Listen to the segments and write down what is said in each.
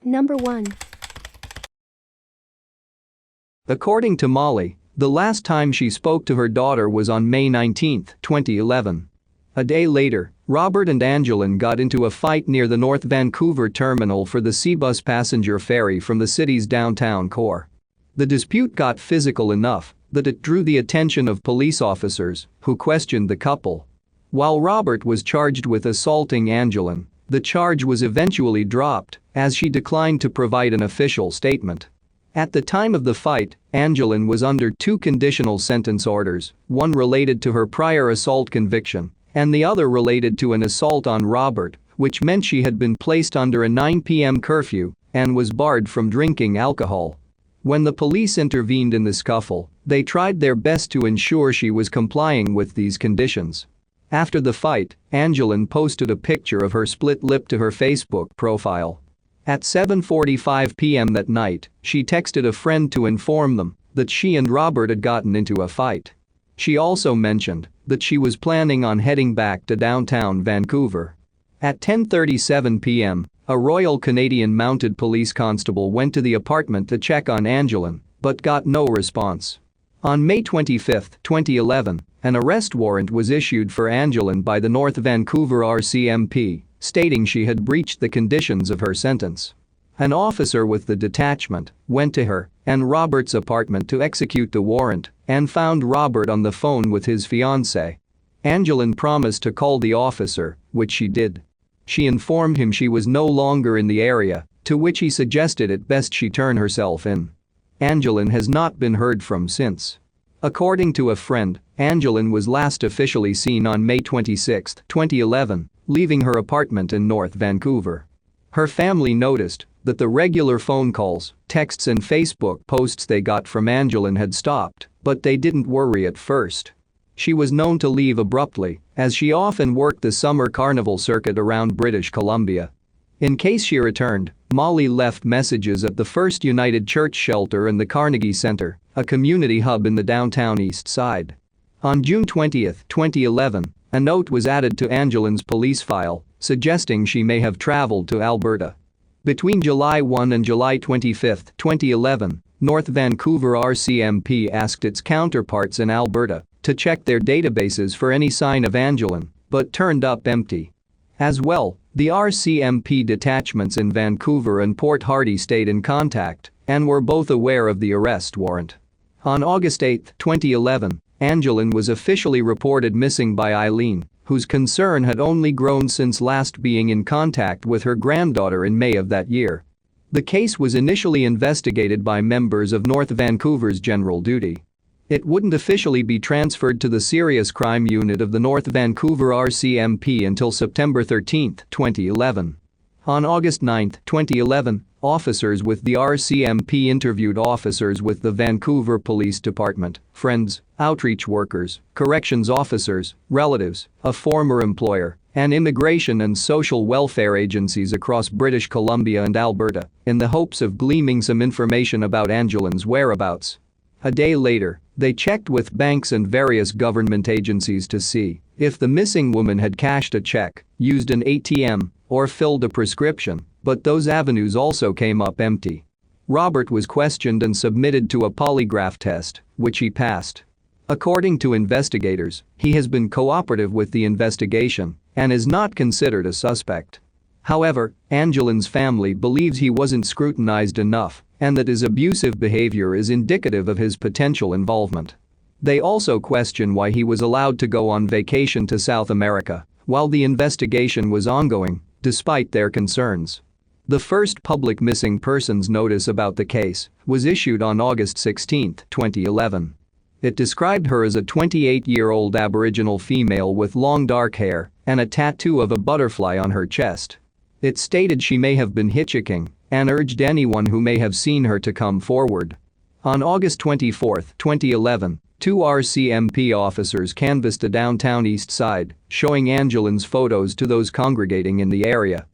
Number 1. According to Molly, the last time she spoke to her daughter was on May 19, 2011. A day later, Robert and Angeline got into a fight near the North Vancouver terminal for the Seabus passenger ferry from the city's downtown core. The dispute got physical enough that it drew the attention of police officers, who questioned the couple. While Robert was charged with assaulting Angeline, the charge was eventually dropped as she declined to provide an official statement. At the time of the fight, Angeline was under 2 conditional sentence orders, one related to her prior assault conviction and the other related to an assault on Robert, which meant she had been placed under a 9 p.m. curfew and was barred from drinking alcohol. When the police intervened in the scuffle, they tried their best to ensure she was complying with these conditions. After the fight, Angeline posted a picture of her split lip to her Facebook profile. At 7:45 p.m. that night, she texted a friend to inform them that she and Robert had gotten into a fight. She also mentioned that she was planning on heading back to downtown Vancouver. At 10:37 p.m., a Royal Canadian Mounted Police constable went to the apartment to check on Angeline, but got no response. On May 25, 2011, an arrest warrant was issued for Angeline by the North Vancouver RCMP, stating she had breached the conditions of her sentence. An officer with the detachment went to her and Robert's apartment to execute the warrant and found Robert on the phone with his fiancée. Angeline promised to call the officer, which she did. She informed him she was no longer in the area, to which he suggested it best she turn herself in. Angeline has not been heard from since. According to a friend, Angeline was last officially seen on May 26, 2011, leaving her apartment in North Vancouver. Her family noticed that the regular phone calls, texts and Facebook posts they got from Angeline had stopped, but they didn't worry at first. She was known to leave abruptly, as she often worked the summer carnival circuit around British Columbia. In case she returned, Molly left messages at the First United Church shelter and the Carnegie Center, a community hub in the downtown east side. On June 20, 2011, a note was added to Angeline's police file, suggesting she may have traveled to Alberta. Between July 1 and July 25, 2011, North Vancouver RCMP asked its counterparts in Alberta to check their databases for any sign of Angeline, but turned up empty. As well, the RCMP detachments in Vancouver and Port Hardy stayed in contact and were both aware of the arrest warrant. On August 8, 2011, Angeline was officially reported missing by Eileen, whose concern had only grown since last being in contact with her granddaughter in May of that year. The case was initially investigated by members of North Vancouver's General Duty. It wouldn't officially be transferred to the Serious Crime Unit of the North Vancouver RCMP until September 13, 2011. On August 9, 2011, officers with the RCMP interviewed officers with the Vancouver Police Department, friends, outreach workers, corrections officers, relatives, a former employer, and immigration and social welfare agencies across British Columbia and Alberta, in the hopes of gleaming some information about Angeline's whereabouts. A day later, they checked with banks and various government agencies to see if the missing woman had cashed a check, used an ATM, or filled a prescription, but those avenues also came up empty. Robert was questioned and submitted to a polygraph test, which he passed. According to investigators, he has been cooperative with the investigation and is not considered a suspect. However, Angeline's family believes he wasn't scrutinized enough and that his abusive behavior is indicative of his potential involvement. They also question why he was allowed to go on vacation to South America while the investigation was ongoing, despite their concerns. The first public missing persons notice about the case was issued on August 16, 2011. It described her as a 28-year-old Aboriginal female with long dark hair and a tattoo of a butterfly on her chest. It stated she may have been hitchhiking and urged anyone who may have seen her to come forward. On August 24, 2011, 2 RCMP officers canvassed the downtown east side, showing Angeline's photos to those congregating in the area.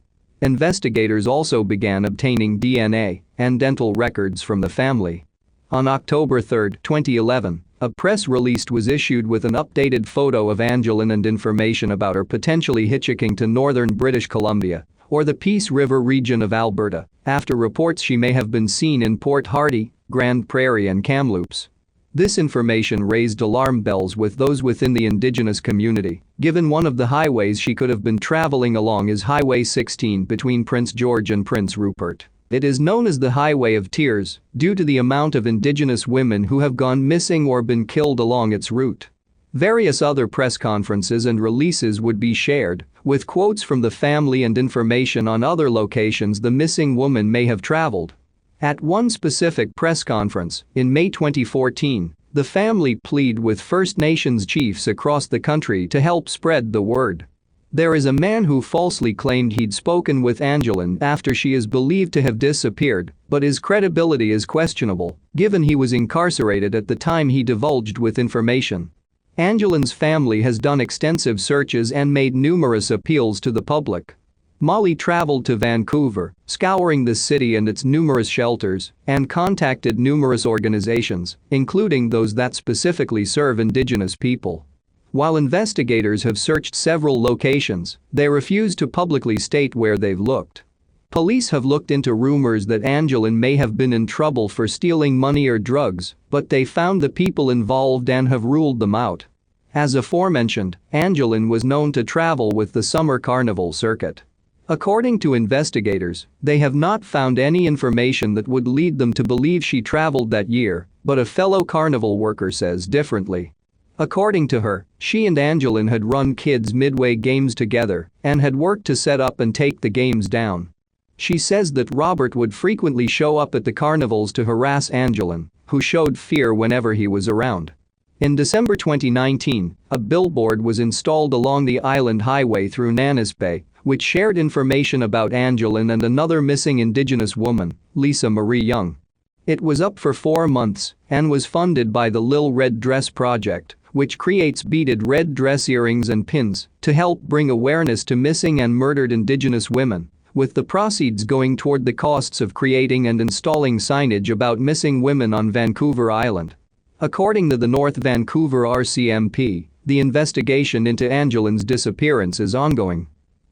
Investigators also began obtaining DNA and dental records from the family. On October 3, 2011, a press release was issued with an updated photo of Angeline and information about her potentially hitchhiking to northern British Columbia, or the Peace River region of Alberta, after reports she may have been seen in Port Hardy, Grande Prairie and Kamloops. This information raised alarm bells with those within the Indigenous community, given one of the highways she could have been traveling along is Highway 16 between Prince George and Prince Rupert. It is known as the Highway of Tears due to the amount of Indigenous women who have gone missing or been killed along its route. Various other press conferences and releases would be shared, with quotes from the family and information on other locations the missing woman may have traveled. At one specific press conference, in May 2014, the family pleaded with First Nations chiefs across the country to help spread the word. There is a man who falsely claimed he'd spoken with Angeline after she is believed to have disappeared, but his credibility is questionable, given he was incarcerated at the time he divulged with information. Angeline's family has done extensive searches and made numerous appeals to the public. Molly traveled to Vancouver, scouring the city and its numerous shelters, and contacted numerous organizations, including those that specifically serve Indigenous people. While investigators have searched several locations, they refuse to publicly state where they've looked. Police have looked into rumors that Angeline may have been in trouble for stealing money or drugs, but they found the people involved and have ruled them out. As aforementioned, Angeline was known to travel with the summer carnival circuit. According to investigators, they have not found any information that would lead them to believe she traveled that year, but a fellow carnival worker says differently. According to her, she and Angeline had run kids' midway games together and had worked to set up and take the games down. She says that Robert would frequently show up at the carnivals to harass Angeline, who showed fear whenever he was around. In December 2019, a billboard was installed along the Island Highway through Nanis Bay, which shared information about Angeline and another missing Indigenous woman, Lisa Marie Young. It was up for 4 months and was funded by the Lil Red Dress Project, which creates beaded red dress earrings and pins to help bring awareness to missing and murdered Indigenous women, with the proceeds going toward the costs of creating and installing signage about missing women on Vancouver Island. According to the North Vancouver RCMP, the investigation into Angeline's disappearance is ongoing.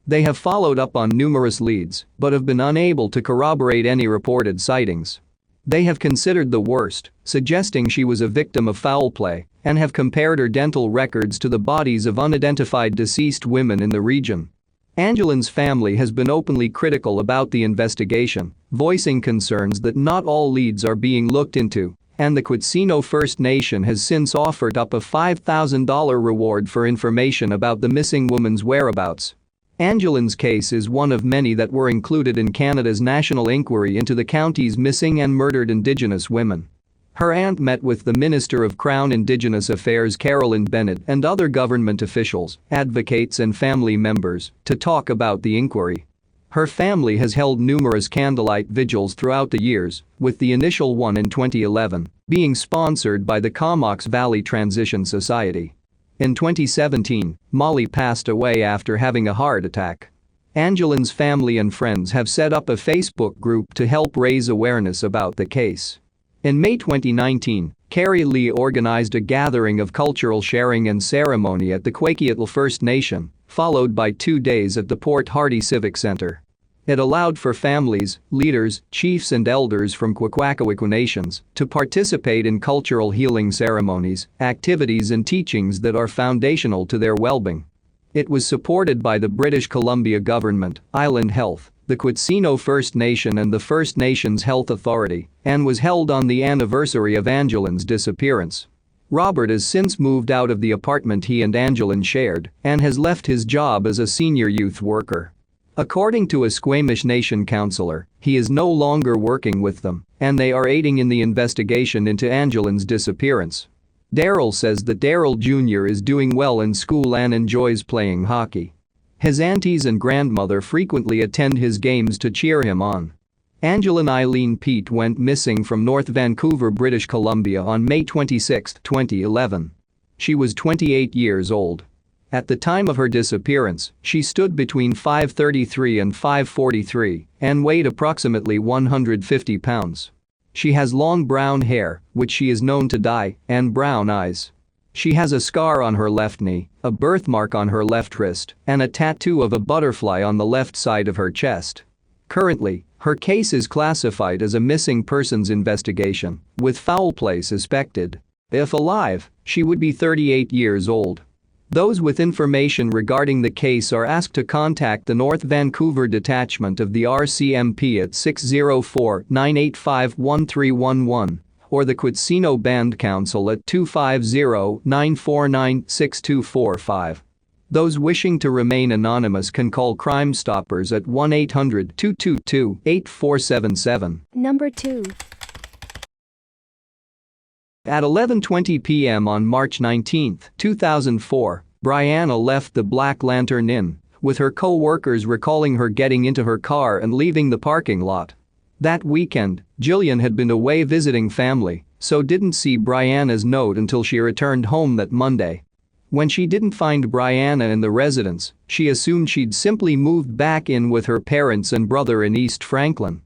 They have followed up on numerous leads but have been unable to corroborate any reported sightings. They have considered the worst, suggesting she was a victim of foul play, and have compared her dental records to the bodies of unidentified deceased women in the region. Angeline's family has been openly critical about the investigation, voicing concerns that not all leads are being looked into, and the Quitsino First Nation has since offered up a $5,000 reward for information about the missing woman's whereabouts. Angeline's case is one of many that were included in Canada's national inquiry into the county's missing and murdered Indigenous women. Her aunt met with the Minister of Crown Indigenous Affairs Carolyn Bennett and other government officials, advocates and family members to talk about the inquiry. Her family has held numerous candlelight vigils throughout the years, with the initial one in 2011 being sponsored by the Comox Valley Transition Society. In 2017, Molly passed away after having a heart attack. Angeline's family and friends have set up a Facebook group to help raise awareness about the case. In May 2019, Carrie Lee organized a gathering of cultural sharing and ceremony at the Kwakiutl First Nation, followed by 2 days at the Port Hardy Civic Center. It allowed for families, leaders, chiefs and elders from Kwakwaka'wakw nations to participate in cultural healing ceremonies, activities and teachings that are foundational to their well-being. It was supported by the British Columbia Government, Island Health, the Quitsino First Nation and the First Nations Health Authority, and was held on the anniversary of Angeline's disappearance. Robert has since moved out of the apartment he and Angeline shared and has left his job as a senior youth worker. According to a Squamish Nation councillor, he is no longer working with them, and they are aiding in the investigation into Angeline's disappearance. Daryl says that Daryl Jr. is doing well in school and enjoys playing hockey. His aunties and grandmother frequently attend his games to cheer him on. Angeline Pete went missing from North Vancouver, British Columbia on May 26, 2011. She was 28 years old. At the time of her disappearance, she stood between 5'33" and 5'43" and weighed approximately 150 pounds. She has long brown hair, which she is known to dye, and brown eyes. She has a scar on her left knee, a birthmark on her left wrist, and a tattoo of a butterfly on the left side of her chest. Currently, her case is classified as a missing persons investigation, with foul play suspected. If alive, she would be 38 years old. Those with information regarding the case are asked to contact the North Vancouver detachment of the RCMP at 604-985-1311 or the Quitsino Band Council at 250-949-6245. Those wishing to remain anonymous can call Crime Stoppers at 1-800-222-8477. Number 2. At 11:20 p.m. on March 19, 2004, Brianna left the Black Lantern Inn, with her co-workers recalling her getting into her car and leaving the parking lot. That weekend, Jillian had been away visiting family, so didn't see Brianna's note until she returned home that Monday. When she didn't find Brianna in the residence, she assumed she'd simply moved back in with her parents and brother in East Franklin.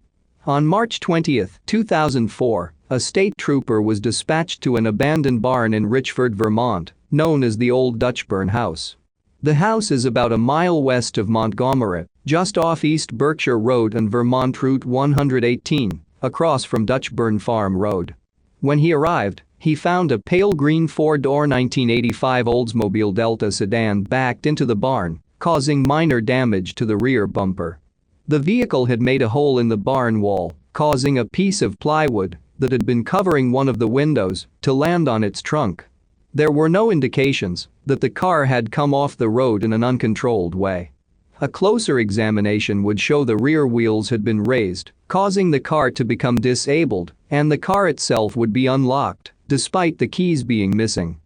On March 20, 2004, a state trooper was dispatched to an abandoned barn in Richford, Vermont, known as the Old Dutchburn House. The house is about a mile west of Montgomery, just off East Berkshire Road and Vermont Route 118, across from Dutchburn Farm Road. When he arrived, he found a pale green four-door 1985 Oldsmobile Delta sedan backed into the barn, causing minor damage to the rear bumper. The vehicle had made a hole in the barn wall, causing a piece of plywood that had been covering one of the windows to land on its trunk. There were no indications that the car had come off the road in an uncontrolled way. A closer examination would show the rear wheels had been raised, causing the car to become disabled, and the car itself would be unlocked, despite the keys being missing.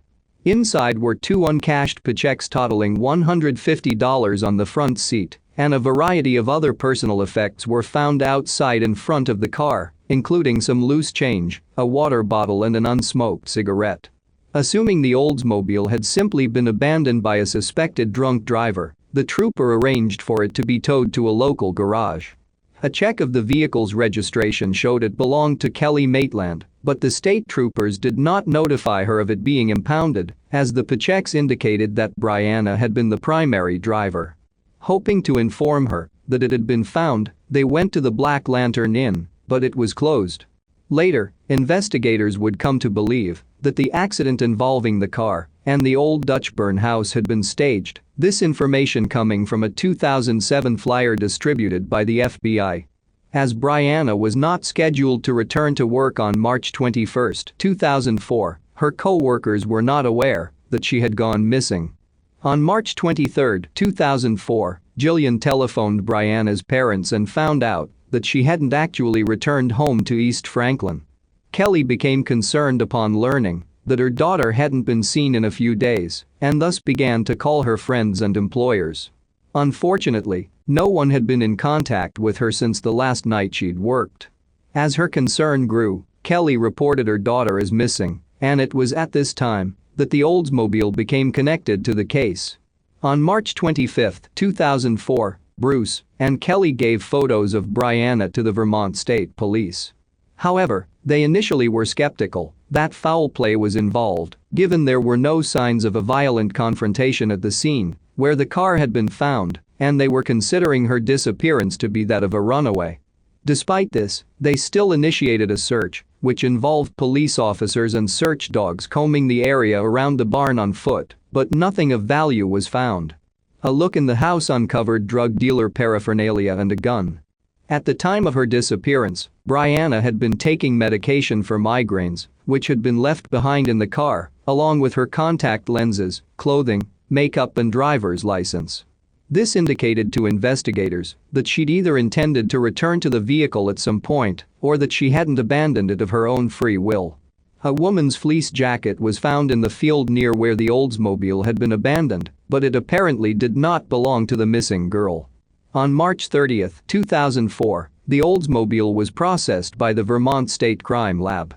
Inside were two uncashed paychecks totaling $150 on the front seat, and a variety of other personal effects were found outside in front of the car, including some loose change, a water bottle and an unsmoked cigarette. Assuming the Oldsmobile had simply been abandoned by a suspected drunk driver, the trooper arranged for it to be towed to a local garage. A check of the vehicle's registration showed it belonged to Kelly Maitland, but the state troopers did not notify her of it being impounded, as the paychecks indicated that Brianna had been the primary driver. Hoping to inform her that it had been found, they went to the Black Lantern Inn, but it was closed. Later, investigators would come to believe that the accident involving the car and the Old Dutchburn house had been staged, this information coming from a 2007 flyer distributed by the FBI. As Brianna was not scheduled to return to work on March 21, 2004, her co-workers were not aware that she had gone missing. On March 23, 2004, Jillian telephoned Brianna's parents and found out that she hadn't actually returned home to East Franklin. Kelly became concerned upon learning that her daughter hadn't been seen in a few days and thus began to call her friends and employers. Unfortunately, no one had been in contact with her since the last night she'd worked. As her concern grew, Kelly reported her daughter as missing, and it was at this time that the Oldsmobile became connected to the case. On March 25, 2004, Bruce and Kelly gave photos of Brianna to the Vermont State Police. However, they initially were skeptical that foul play was involved, given there were no signs of a violent confrontation at the scene where the car had been found, and they were considering her disappearance to be that of a runaway. Despite this, they still initiated a search, which involved police officers and search dogs combing the area around the barn on foot, but nothing of value was found. A look in the house uncovered drug dealer paraphernalia and a gun. At the time of her disappearance, Brianna had been taking medication for migraines, which had been left behind in the car, along with her contact lenses, clothing, makeup and driver's license. This indicated to investigators that she'd either intended to return to the vehicle at some point or that she hadn't abandoned it of her own free will. A woman's fleece jacket was found in the field near where the Oldsmobile had been abandoned, but it apparently did not belong to the missing girl. On March 30, 2004, the Oldsmobile was processed by the Vermont State Crime Lab.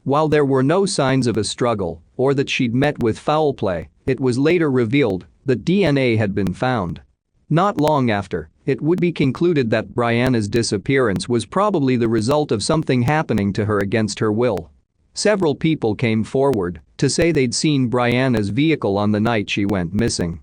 While there were no signs of a struggle or that she'd met with foul play, it was later revealed that DNA had been found. Not long after, it would be concluded that Brianna's disappearance was probably the result of something happening to her against her will. Several people came forward to say they'd seen Brianna's vehicle on the night she went missing.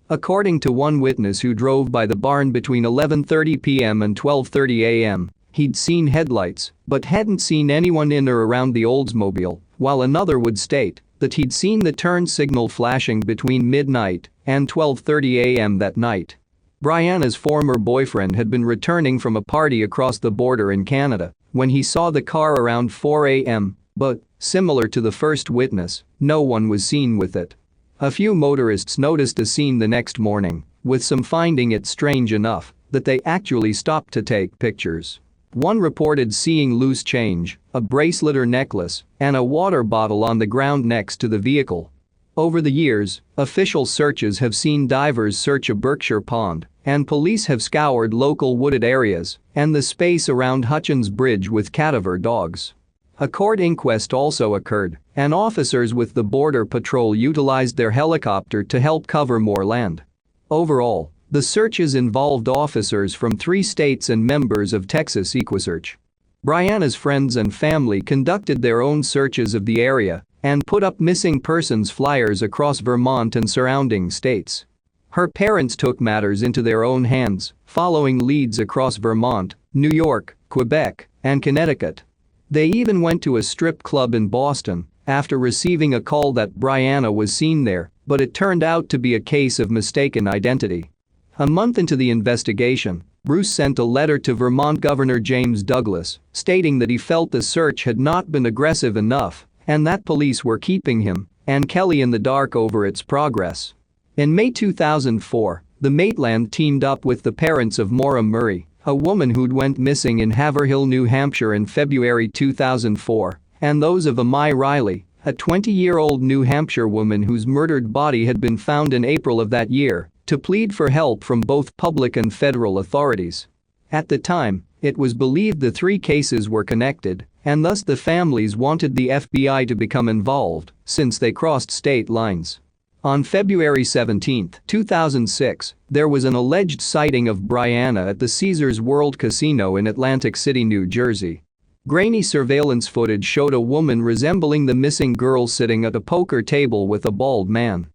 According to one witness who drove by the barn between 11:30 p.m. and 12:30 a.m., he'd seen headlights but hadn't seen anyone in or around the Oldsmobile, while another would state that he'd seen the turn signal flashing between midnight and 12:30 a.m. that night. Brianna's former boyfriend had been returning from a party across the border in Canada when he saw the car around 4 a.m., but, similar to the first witness, no one was seen with it. A few motorists noticed the scene the next morning, with some finding it strange enough that they actually stopped to take pictures. One reported seeing loose change, a bracelet or necklace, and a water bottle on the ground next to the vehicle. Over the years, official searches have seen divers search a Berkshire pond, and police have scoured local wooded areas and the space around Hutchins Bridge with cadaver dogs. A court inquest also occurred, and officers with the Border Patrol utilized their helicopter to help cover more land. Overall, the searches involved officers from 3 states and members of Texas EquuSearch. Brianna's friends and family conducted their own searches of the area and put up missing persons flyers across Vermont and surrounding states. Her parents took matters into their own hands, following leads across Vermont, New York, Quebec, and Connecticut. They even went to a strip club in Boston after receiving a call that Brianna was seen there, but it turned out to be a case of mistaken identity. A month into the investigation, Bruce sent a letter to Vermont Governor James Douglas stating that he felt the search had not been aggressive enough and that police were keeping him and Kelly in the dark over its progress. In May 2004, the Maitland teamed up with the parents of Maura Murray, a woman who'd went missing in Haverhill, New Hampshire in February 2004, and those of Amai Riley, a 20-year-old New Hampshire woman whose murdered body had been found in April of that year, to plead for help from both public and federal authorities. At the time, it was believed the 3 cases were connected, and thus the families wanted the FBI to become involved since they crossed state lines. On February 17, 2006, there was an alleged sighting of Brianna at the Caesars World Casino in Atlantic City, New Jersey. Grainy surveillance footage showed a woman resembling the missing girl sitting at a poker table with a bald man.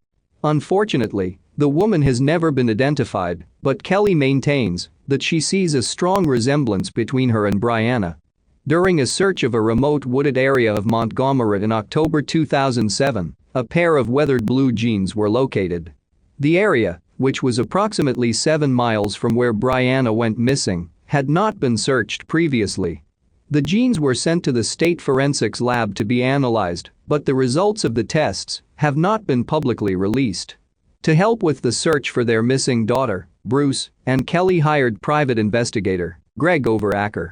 Unfortunately, the woman has never been identified, but Kelly maintains that she sees a strong resemblance between her and Brianna. During a search of a remote wooded area of Montgomery in October 2007, a pair of weathered blue jeans were located. The area, which was approximately 7 miles from where Brianna went missing, had not been searched previously. The jeans were sent to the state forensics lab to be analyzed, but the results of the tests have not been publicly released. To help with the search for their missing daughter, Bruce and Kelly hired private investigator Greg Overacker.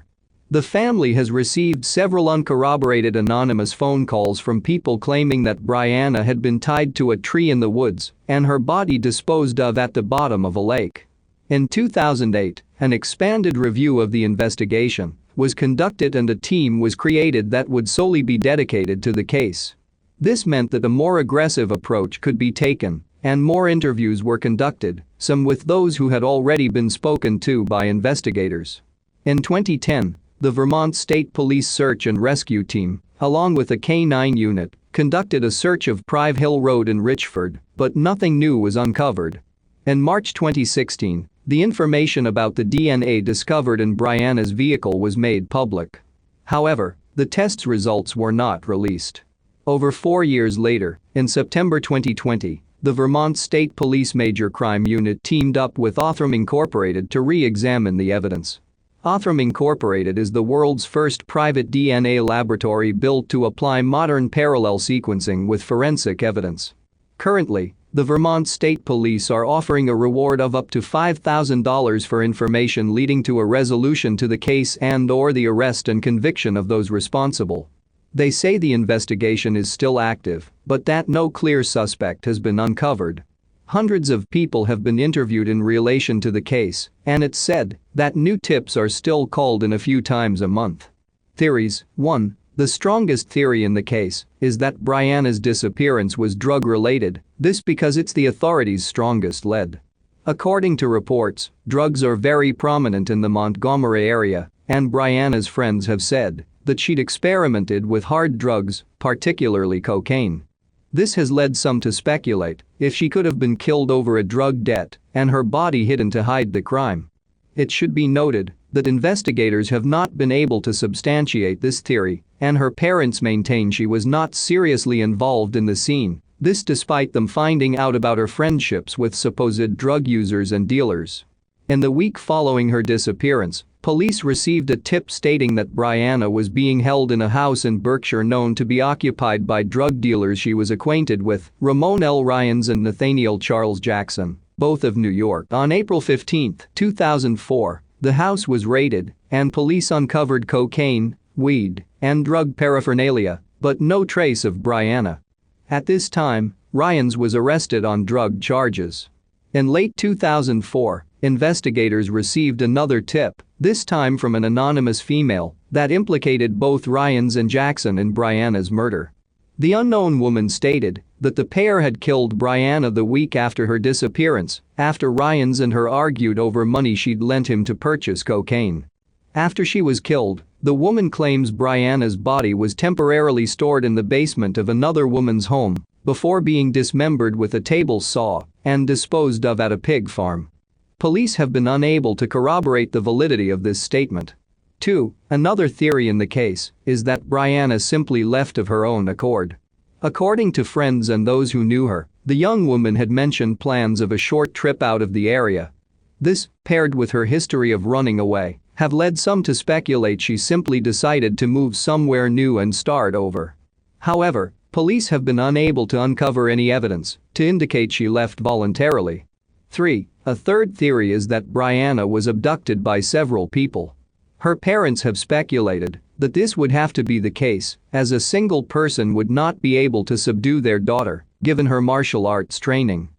The family has received several uncorroborated anonymous phone calls from people claiming that Brianna had been tied to a tree in the woods and her body disposed of at the bottom of a lake. In 2008, an expanded review of the investigation was conducted and a team was created that would solely be dedicated to the case. This meant that a more aggressive approach could be taken, and more interviews were conducted, some with those who had already been spoken to by investigators. In 2010, the Vermont State Police Search and Rescue Team, along with a K-9 unit, conducted a search of Prive Hill Road in Richford, but nothing new was uncovered. In March 2016, the information about the DNA discovered in Brianna's vehicle was made public. However, the test's results were not released. Over 4 years later, in September 2020, the Vermont State Police Major Crime Unit teamed up with Othram Incorporated to re-examine the evidence. Othram Incorporated is the world's first private DNA laboratory built to apply modern parallel sequencing with forensic evidence. Currently, the Vermont State Police are offering a reward of up to $5,000 for information leading to a resolution to the case and/or the arrest and conviction of those responsible. They say the investigation is still active, but that no clear suspect has been uncovered. Hundreds of people have been interviewed in relation to the case, and it's said that new tips are still called in a few times a month. Theories. 1. The strongest theory in the case is that Brianna's disappearance was drug-related, this because it's the authorities' strongest lead. According to reports, drugs are very prominent in the Montgomery area, and Brianna's friends have said that she'd experimented with hard drugs, particularly cocaine. This has led some to speculate if she could have been killed over a drug debt and her body hidden to hide the crime. It should be noted that investigators have not been able to substantiate this theory, and her parents maintain she was not seriously involved in the scene, this despite them finding out about her friendships with supposed drug users and dealers. In the week following her disappearance, police received a tip stating that Brianna was being held in a house in Berkshire known to be occupied by drug dealers she was acquainted with, Ramon L. Ryans and Nathaniel Charles Jackson, both of New York. On April 15, 2004, the house was raided, and police uncovered cocaine, weed, and drug paraphernalia, but no trace of Brianna. At this time, Ryans was arrested on drug charges. In late 2004, investigators received another tip, this time from an anonymous female, that implicated both Ryans and Jackson in Brianna's murder. The unknown woman stated that the pair had killed Brianna the week after her disappearance, after Ryans and her argued over money she'd lent him to purchase cocaine. After she was killed, the woman claims Brianna's body was temporarily stored in the basement of another woman's home before being dismembered with a table saw and disposed of at a pig farm. Police have been unable to corroborate the validity of this statement. 2. Another theory in the case is that Brianna simply left of her own accord. According to friends and those who knew her, the young woman had mentioned plans of a short trip out of the area. This, paired with her history of running away, have led some to speculate she simply decided to move somewhere new and start over. However, police have been unable to uncover any evidence to indicate she left voluntarily. 3. A third theory is that Brianna was abducted by several people. Her parents have speculated that this would have to be the case, as a single person would not be able to subdue their daughter, given her martial arts training.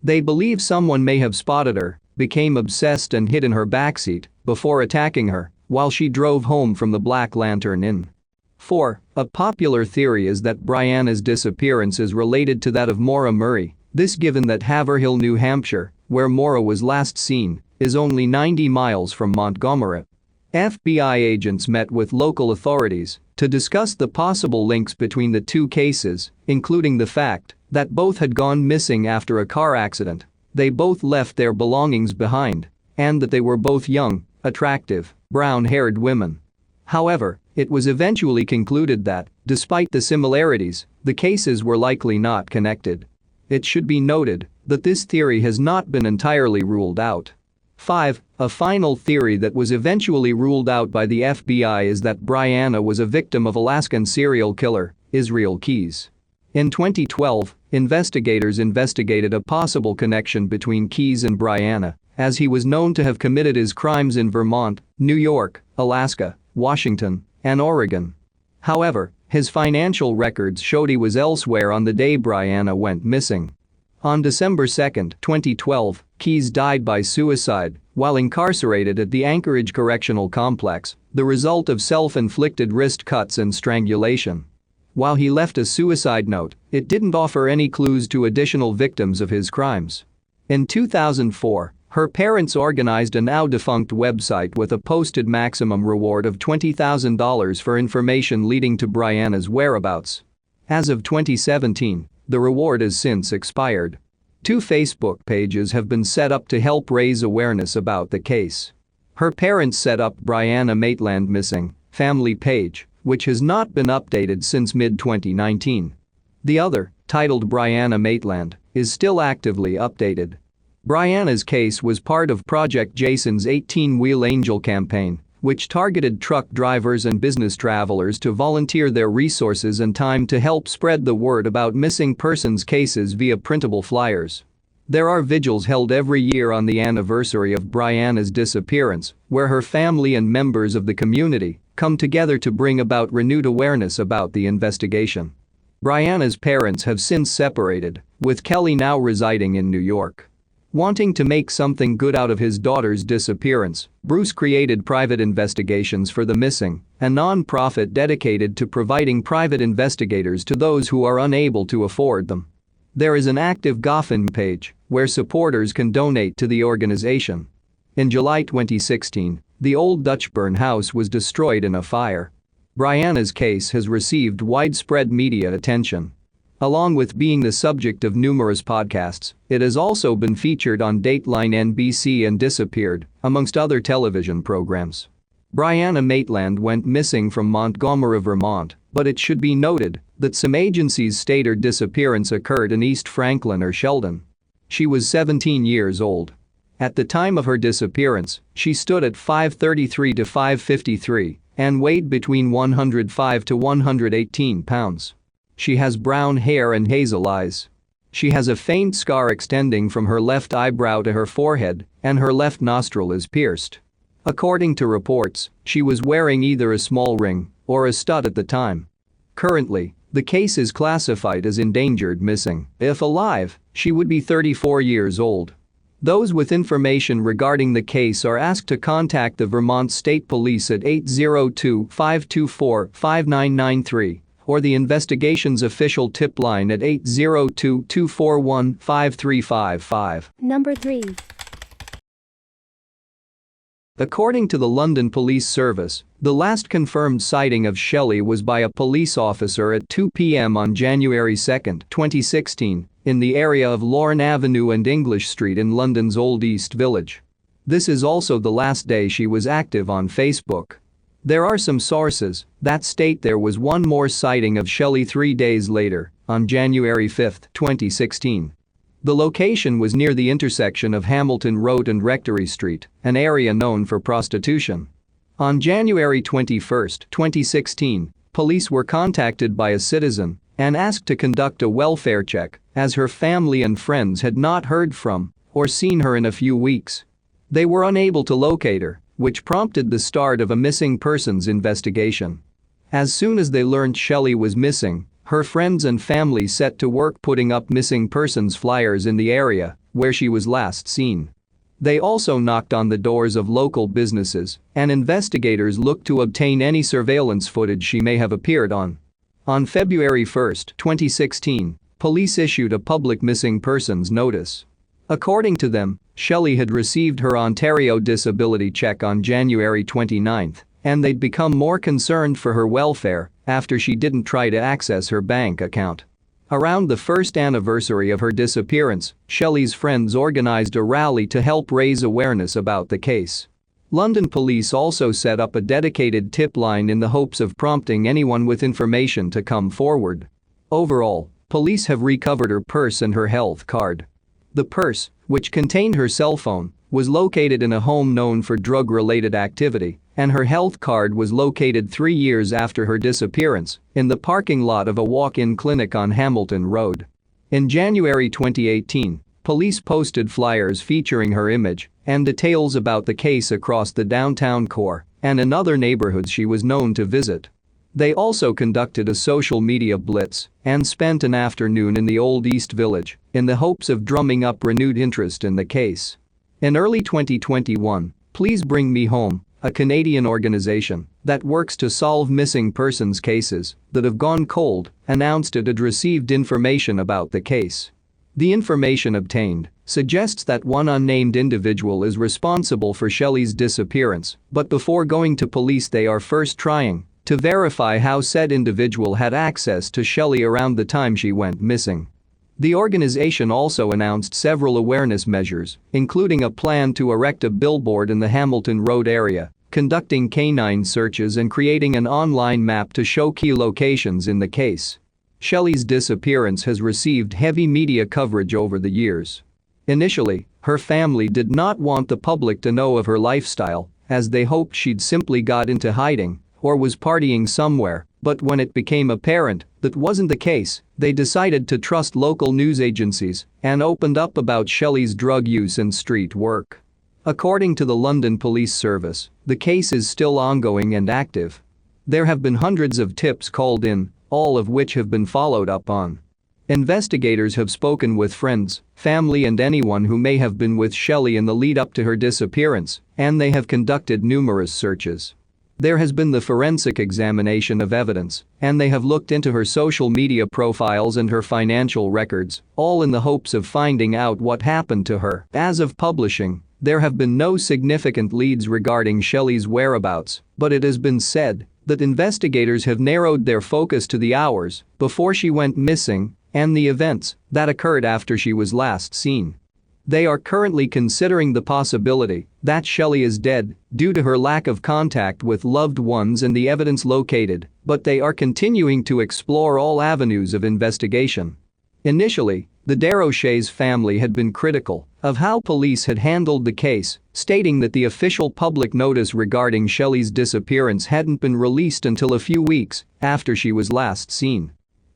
They believe someone may have spotted her, became obsessed and hid in her backseat before attacking her while she drove home from the Black Lantern Inn. 4. A popular theory is that Brianna's disappearance is related to that of Maura Murray, this given that Haverhill, New Hampshire, where Maura was last seen, is only 90 miles from Montgomery. FBI agents met with local authorities to discuss the possible links between the two cases, including the fact that both had gone missing after a car accident, they both left their belongings behind, and that they were both young, attractive, brown-haired women. However, it was eventually concluded that, despite the similarities, the cases were likely not connected. It should be noted that this theory has not been entirely ruled out. 5. A final theory that was eventually ruled out by the FBI is that Brianna was a victim of Alaskan serial killer, Israel Keys. In 2012, investigators investigated a possible connection between Keys and Brianna, as he was known to have committed his crimes in Vermont, New York, Alaska, Washington, and Oregon. However, his financial records showed he was elsewhere on the day Brianna went missing. On December 2, 2012, Keys died by suicide while incarcerated at the Anchorage Correctional Complex, the result of self-inflicted wrist cuts and strangulation. While he left a suicide note, it didn't offer any clues to additional victims of his crimes. In 2004, her parents organized a now-defunct website with a posted maximum reward of $20,000 for information leading to Brianna's whereabouts. As of 2017, the reward has since expired. 2 Facebook pages have been set up to help raise awareness about the case. Her parents set up Brianna Maitland Missing family page, which has not been updated since mid-2019. The other, titled Brianna Maitland, is still actively updated. Brianna's case was part of Project Jason's 18-Wheel Angel campaign, which targeted truck drivers and business travelers to volunteer their resources and time to help spread the word about missing persons cases via printable flyers. There are vigils held every year on the anniversary of Brianna's disappearance, where her family and members of the community come together to bring about renewed awareness about the investigation. Brianna's parents have since separated, with Kelly now residing in New York. Wanting to make something good out of his daughter's disappearance, Bruce created Private Investigations for the Missing, a non-profit dedicated to providing private investigators to those who are unable to afford them. There is an active GoFundMe page where supporters can donate to the organization. In July 2016, the old Dutchburn house was destroyed in a fire. Brianna's case has received widespread media attention. Along with being the subject of numerous podcasts, it has also been featured on Dateline NBC and Disappeared, amongst other television programs. Brianna Maitland went missing from Montgomery, Vermont, but it should be noted that some agencies state her disappearance occurred in East Franklin or Sheldon. She was 17 years old. At the time of her disappearance, she stood at 5'33" to 5'53" and weighed between 105 to 118 pounds. She has brown hair and hazel eyes. She has a faint scar extending from her left eyebrow to her forehead, and her left nostril is pierced. According to reports, she was wearing either a small ring or a stud at the time. Currently, the case is classified as endangered missing. If alive, she would be 34 years old. Those with information regarding the case are asked to contact the Vermont State Police at 802-524-5993 or the investigation's official tip line at 802-241-5355. Number 3. According to the London Police Service, the last confirmed sighting of Shelley was by a police officer at 2 p.m. on January 2, 2016, in the area of Lorne Avenue and English Street in London's Old East Village. This is also the last day she was active on Facebook. There are some sources that state there was one more sighting of Shelley 3 days later, on January 5, 2016. The location was near the intersection of Hamilton Road and Rectory Street, an area known for prostitution. On January 21, 2016, police were contacted by a citizen and asked to conduct a welfare check as her family and friends had not heard from or seen her in a few weeks. They were unable to locate her, which prompted the start of a missing persons investigation. As soon as they learned Shelley was missing, her friends and family set to work putting up missing persons flyers in the area where she was last seen. They also knocked on the doors of local businesses, and investigators looked to obtain any surveillance footage she may have appeared on. On February 1, 2016, police issued a public missing persons notice. According to them, Shelley had received her Ontario disability check on January 29, and they'd become more concerned for her welfare after she didn't try to access her bank account. Around the first anniversary of her disappearance, Shelley's friends organized a rally to help raise awareness about the case. London police also set up a dedicated tip line in the hopes of prompting anyone with information to come forward. Overall, police have recovered her purse and her health card. The purse, which contained her cell phone, was located in a home known for drug-related activity, and her health card was located 3 years after her disappearance in the parking lot of a walk-in clinic on Hamilton Road. In January 2018, police posted flyers featuring her image and details about the case across the downtown core and in other neighborhoods she was known to visit. They also conducted a social media blitz and spent an afternoon in the Old East Village in the hopes of drumming up renewed interest in the case. In early 2021, Please Bring Me Home, a Canadian organization that works to solve missing persons cases that have gone cold, announced it had received information about the case. The information obtained suggests that one unnamed individual is responsible for Shelley's disappearance, but before going to police they are first trying to verify how said individual had access to Shelley around the time she went missing. The organization also announced several awareness measures, including a plan to erect a billboard in the Hamilton Road area, conducting canine searches and creating an online map to show key locations in the case. Shelley's disappearance has received heavy media coverage over the years. Initially, her family did not want the public to know of her lifestyle, as they hoped she'd simply got into hiding or was partying somewhere, but when it became apparent that wasn't the case, they decided to trust local news agencies and opened up about Shelley's drug use and street work. According to the London Police Service, the case is still ongoing and active. There have been hundreds of tips called in, all of which have been followed up on. Investigators have spoken with friends, family and anyone who may have been with Shelley in the lead up to her disappearance, and they have conducted numerous searches. There has been the forensic examination of evidence, and they have looked into her social media profiles and her financial records, all in the hopes of finding out what happened to her. As of publishing, there have been no significant leads regarding Shelley's whereabouts, but it has been said that investigators have narrowed their focus to the hours before she went missing and the events that occurred after she was last seen. They are currently considering the possibility that Shelley is dead due to her lack of contact with loved ones and the evidence located, but they are continuing to explore all avenues of investigation. Initially, the Desrochers family had been critical of how police had handled the case, stating that the official public notice regarding Shelley's disappearance hadn't been released until a few weeks after she was last seen.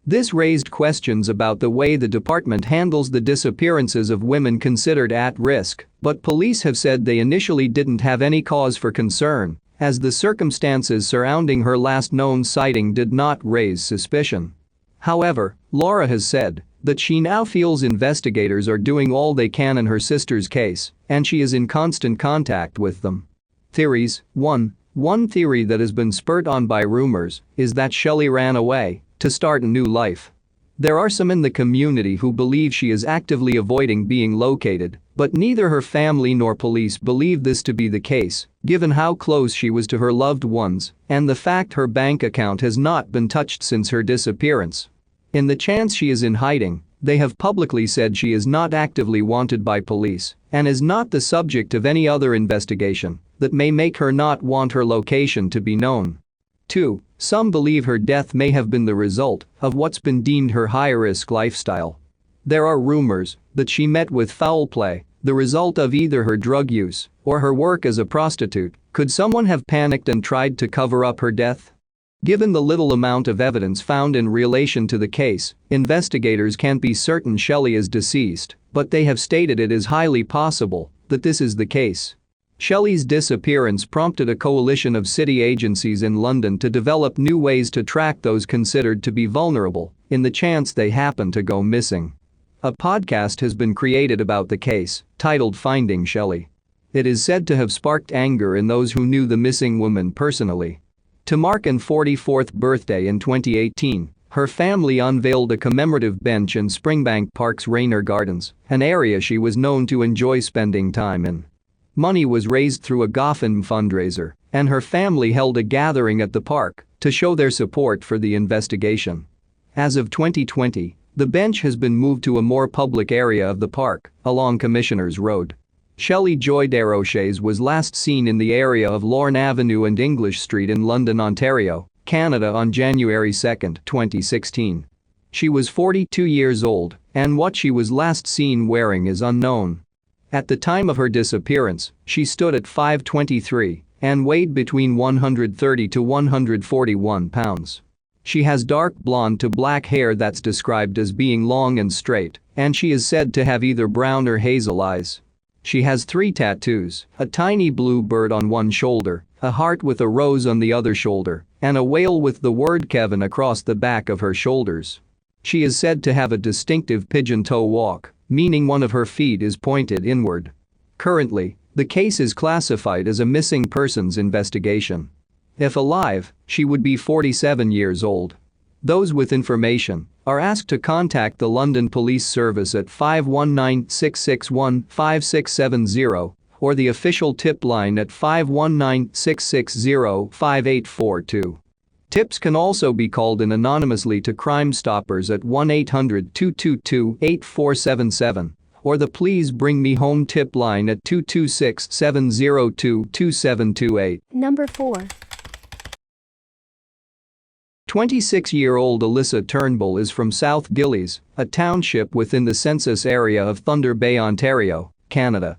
This raised questions about the way the department handles the disappearances of women considered at risk, but police have said they initially didn't have any cause for concern, as the circumstances surrounding her last known sighting did not raise suspicion. However, Laura has said that she now feels investigators are doing all they can in her sister's case, and she is in constant contact with them. Theories. 1. One theory that has been spurred on by rumors is that Shelley ran away to start a new life. There are some in the community who believe she is actively avoiding being located, but neither her family nor police believe this to be the case, given how close she was to her loved ones and the fact her bank account has not been touched since her disappearance. In the chance she is in hiding, they have publicly said she is not actively wanted by police and is not the subject of any other investigation that may make her not want her location to be known. 2. Some believe her death may have been the result of what's been deemed her high-risk lifestyle. There are rumors that she met with foul play, the result of either her drug use or her work as a prostitute. Could someone have panicked and tried to cover up her death? Given the little amount of evidence found in relation to the case, investigators can't be certain Shelley is deceased, but they have stated it is highly possible that this is the case. Shelley's disappearance prompted a coalition of city agencies in London to develop new ways to track those considered to be vulnerable in the chance they happen to go missing. A podcast has been created about the case, titled Finding Shelley. It is said to have sparked anger in those who knew the missing woman personally. To mark her 44th birthday in 2018, her family unveiled a commemorative bench in Springbank Park's Rainer Gardens, an area she was known to enjoy spending time in. Money was raised through a GoFundMe fundraiser, and her family held a gathering at the park to show their support for the investigation. As of 2020, the bench has been moved to a more public area of the park, along Commissioners Road. Shelley Joy Desrochers was last seen in the area of Lorne Avenue and English Street in London, Ontario, Canada on January 2, 2016. She was 42 years old, and what she was last seen wearing is unknown. At the time of her disappearance, she stood at 5'23" and weighed between 130 to 141 pounds. She has dark blonde to black hair that's described as being long and straight, and she is said to have either brown or hazel eyes. She has 3 tattoos, a tiny blue bird on one shoulder, a heart with a rose on the other shoulder, and a whale with the word Kevin across the back of her shoulders. She is said to have a distinctive pigeon toe walk, meaning one of her feet is pointed inward. Currently, the case is classified as a missing persons investigation. If alive, she would be 47 years old. Those with information are asked to contact the London Police Service at 519-661-5670 or the official tip line at 519-660-5842. Tips can also be called in anonymously to Crime Stoppers at 1-800-222-8477 or the Please Bring Me Home tip line at 226-702-2728. Number 4. 26-year-old Alyssa Turnbull is from South Gillies, a township within the census area of Thunder Bay, Ontario, Canada.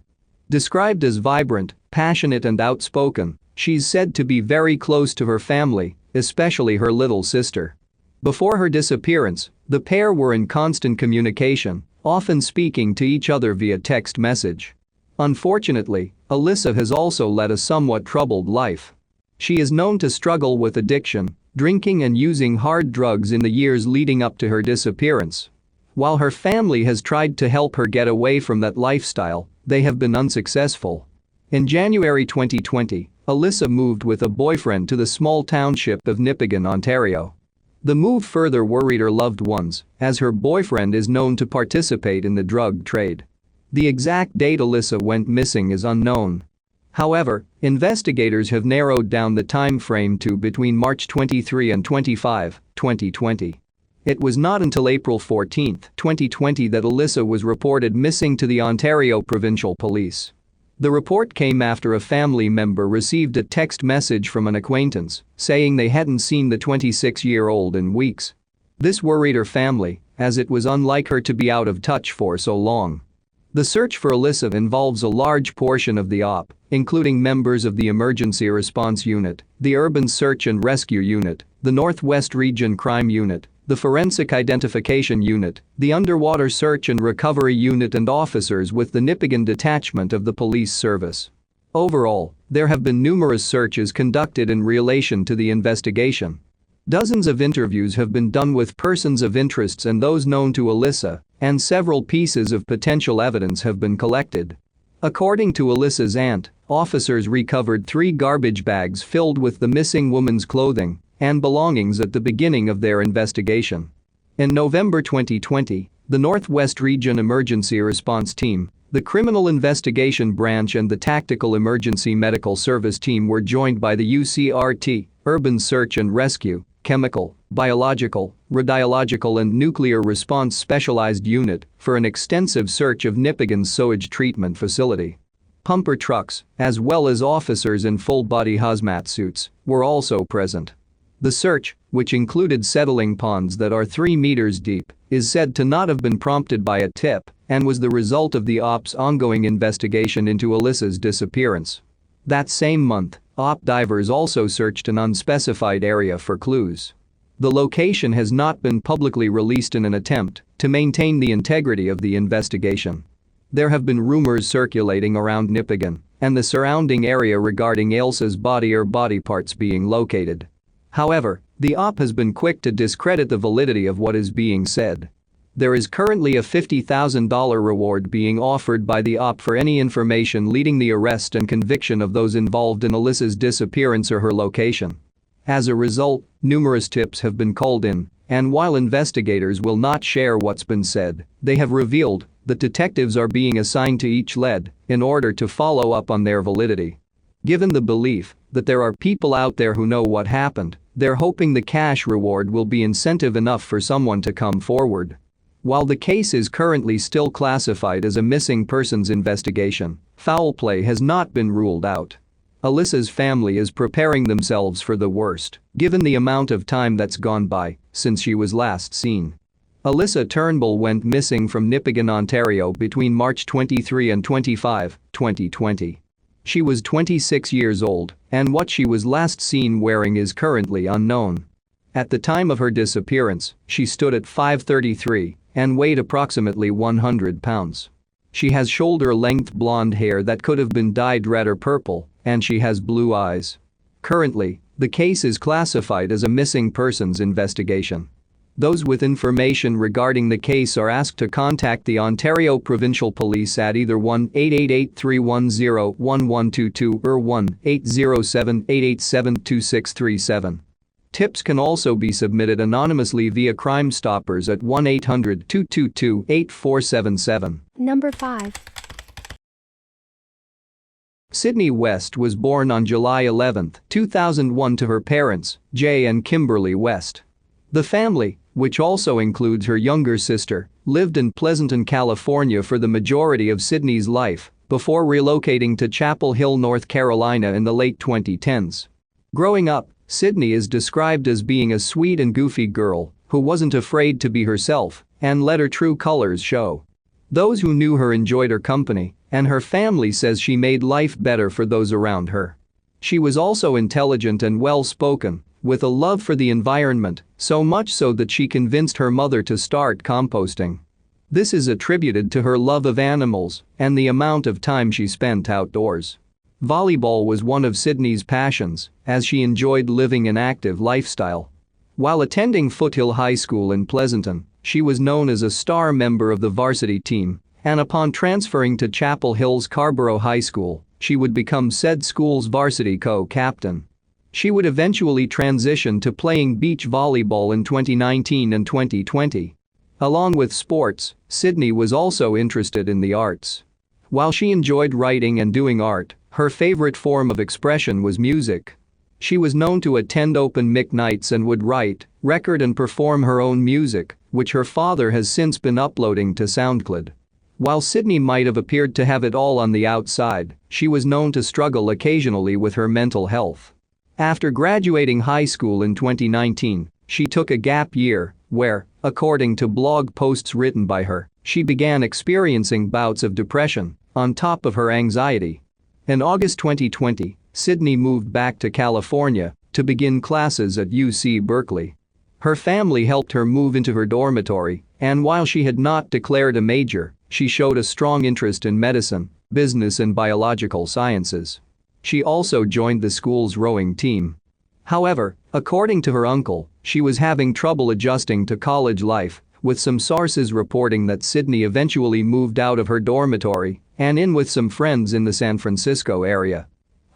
Described as vibrant, passionate and outspoken, she's said to be very close to her family, especially her little sister. Before her disappearance, the pair were in constant communication, often speaking to each other via text message. Unfortunately, Alyssa has also led a somewhat troubled life. She is known to struggle with addiction, drinking and using hard drugs in the years leading up to her disappearance. While her family has tried to help her get away from that lifestyle, they have been unsuccessful. In January 2020, Alyssa moved with a boyfriend to the small township of Nipigon, Ontario. The move further worried her loved ones, as her boyfriend is known to participate in the drug trade. The exact date Alyssa went missing is unknown. However, investigators have narrowed down the time frame to between March 23 and 25, 2020. It was not until April 14, 2020 that Alyssa was reported missing to the Ontario Provincial Police. The report came after a family member received a text message from an acquaintance saying they hadn't seen the 26-year-old in weeks. This worried her family, as it was unlike her to be out of touch for so long. The search for Alyssa involves a large portion of the op, including members of the Emergency Response Unit, the Urban Search and Rescue Unit, the Northwest Region Crime Unit, the Forensic Identification Unit, the Underwater Search and Recovery Unit and officers with the Nipigon Detachment of the Police Service. Overall, there have been numerous searches conducted in relation to the investigation. Dozens of interviews have been done with persons of interest and those known to Alyssa, and several pieces of potential evidence have been collected. According to Alyssa's aunt, officers recovered 3 garbage bags filled with the missing woman's clothing and belongings at the beginning of their investigation. In November 2020, the Northwest Region Emergency Response Team, the Criminal Investigation Branch and the Tactical Emergency Medical Service Team were joined by the UCRT, Urban Search and Rescue, Chemical, Biological, Radiological and Nuclear Response Specialized Unit for an extensive search of Nipigon's sewage treatment facility. Pumper trucks, as well as officers in full-body hazmat suits, were also present. The search, which included settling ponds that are 3 meters deep, is said to not have been prompted by a tip and was the result of the OP's ongoing investigation into Alyssa's disappearance. That same month, OP divers also searched an unspecified area for clues. The location has not been publicly released in an attempt to maintain the integrity of the investigation. There have been rumors circulating around Nipigon and the surrounding area regarding Ailsa's body or body parts being located. However, the OP has been quick to discredit the validity of what is being said. There is currently a $50,000 reward being offered by the OP for any information leading the arrest and conviction of those involved in Alyssa's disappearance or her location. As a result, numerous tips have been called in, and while investigators will not share what's been said, they have revealed that detectives are being assigned to each lead in order to follow up on their validity. Given the belief that there are people out there who know what happened, they're hoping the cash reward will be incentive enough for someone to come forward. While the case is currently still classified as a missing persons investigation, foul play has not been ruled out. Alyssa's family is preparing themselves for the worst, given the amount of time that's gone by since she was last seen. Alyssa Turnbull went missing from Nipigon, Ontario between March 23 and 25, 2020. She was 26 years old, and what she was last seen wearing is currently unknown. At the time of her disappearance, she stood at 5'33" and weighed approximately 100 pounds. She has shoulder-length blonde hair that could have been dyed red or purple, and she has blue eyes. Currently, the case is classified as a missing persons investigation. Those with information regarding the case are asked to contact the Ontario Provincial Police at either 1-888-310-1122 or 1-807-887-2637. Tips can also be submitted anonymously via Crime Stoppers at 1-800-222-8477. Number 5. Sydney West was born on July 11, 2001 to her parents, Jay and Kimberly West. The family, which also includes her younger sister, lived in Pleasanton, California for the majority of Sydney's life before relocating to Chapel Hill, North Carolina in the late 2010s. Growing up, Sydney is described as being a sweet and goofy girl who wasn't afraid to be herself and let her true colors show. Those who knew her enjoyed her company, and her family says she made life better for those around her. She was also intelligent and well-spoken, with a love for the environment, so much so that she convinced her mother to start composting. This is attributed to her love of animals and the amount of time she spent outdoors. Volleyball was one of Sydney's passions, as she enjoyed living an active lifestyle. While attending Foothill High School in Pleasanton, she was known as a star member of the varsity team, and upon transferring to Chapel Hill's Scarborough High School, she would become said school's varsity co-captain. She would eventually transition to playing beach volleyball in 2019 and 2020. Along with sports, Sydney was also interested in the arts. While she enjoyed writing and doing art, her favorite form of expression was music. She was known to attend open mic nights and would write, record and perform her own music, which her father has since been uploading to SoundCloud. While Sydney might have appeared to have it all on the outside, she was known to struggle occasionally with her mental health. After graduating high school in 2019, she took a gap year, where, according to blog posts written by her, she began experiencing bouts of depression, on top of her anxiety. In August 2020, Sydney moved back to California to begin classes at UC Berkeley. Her family helped her move into her dormitory, and while she had not declared a major, she showed a strong interest in medicine, business and biological sciences. She also joined the school's rowing team. However, according to her uncle, she was having trouble adjusting to college life, with some sources reporting that Sydney eventually moved out of her dormitory and in with some friends in the San Francisco area.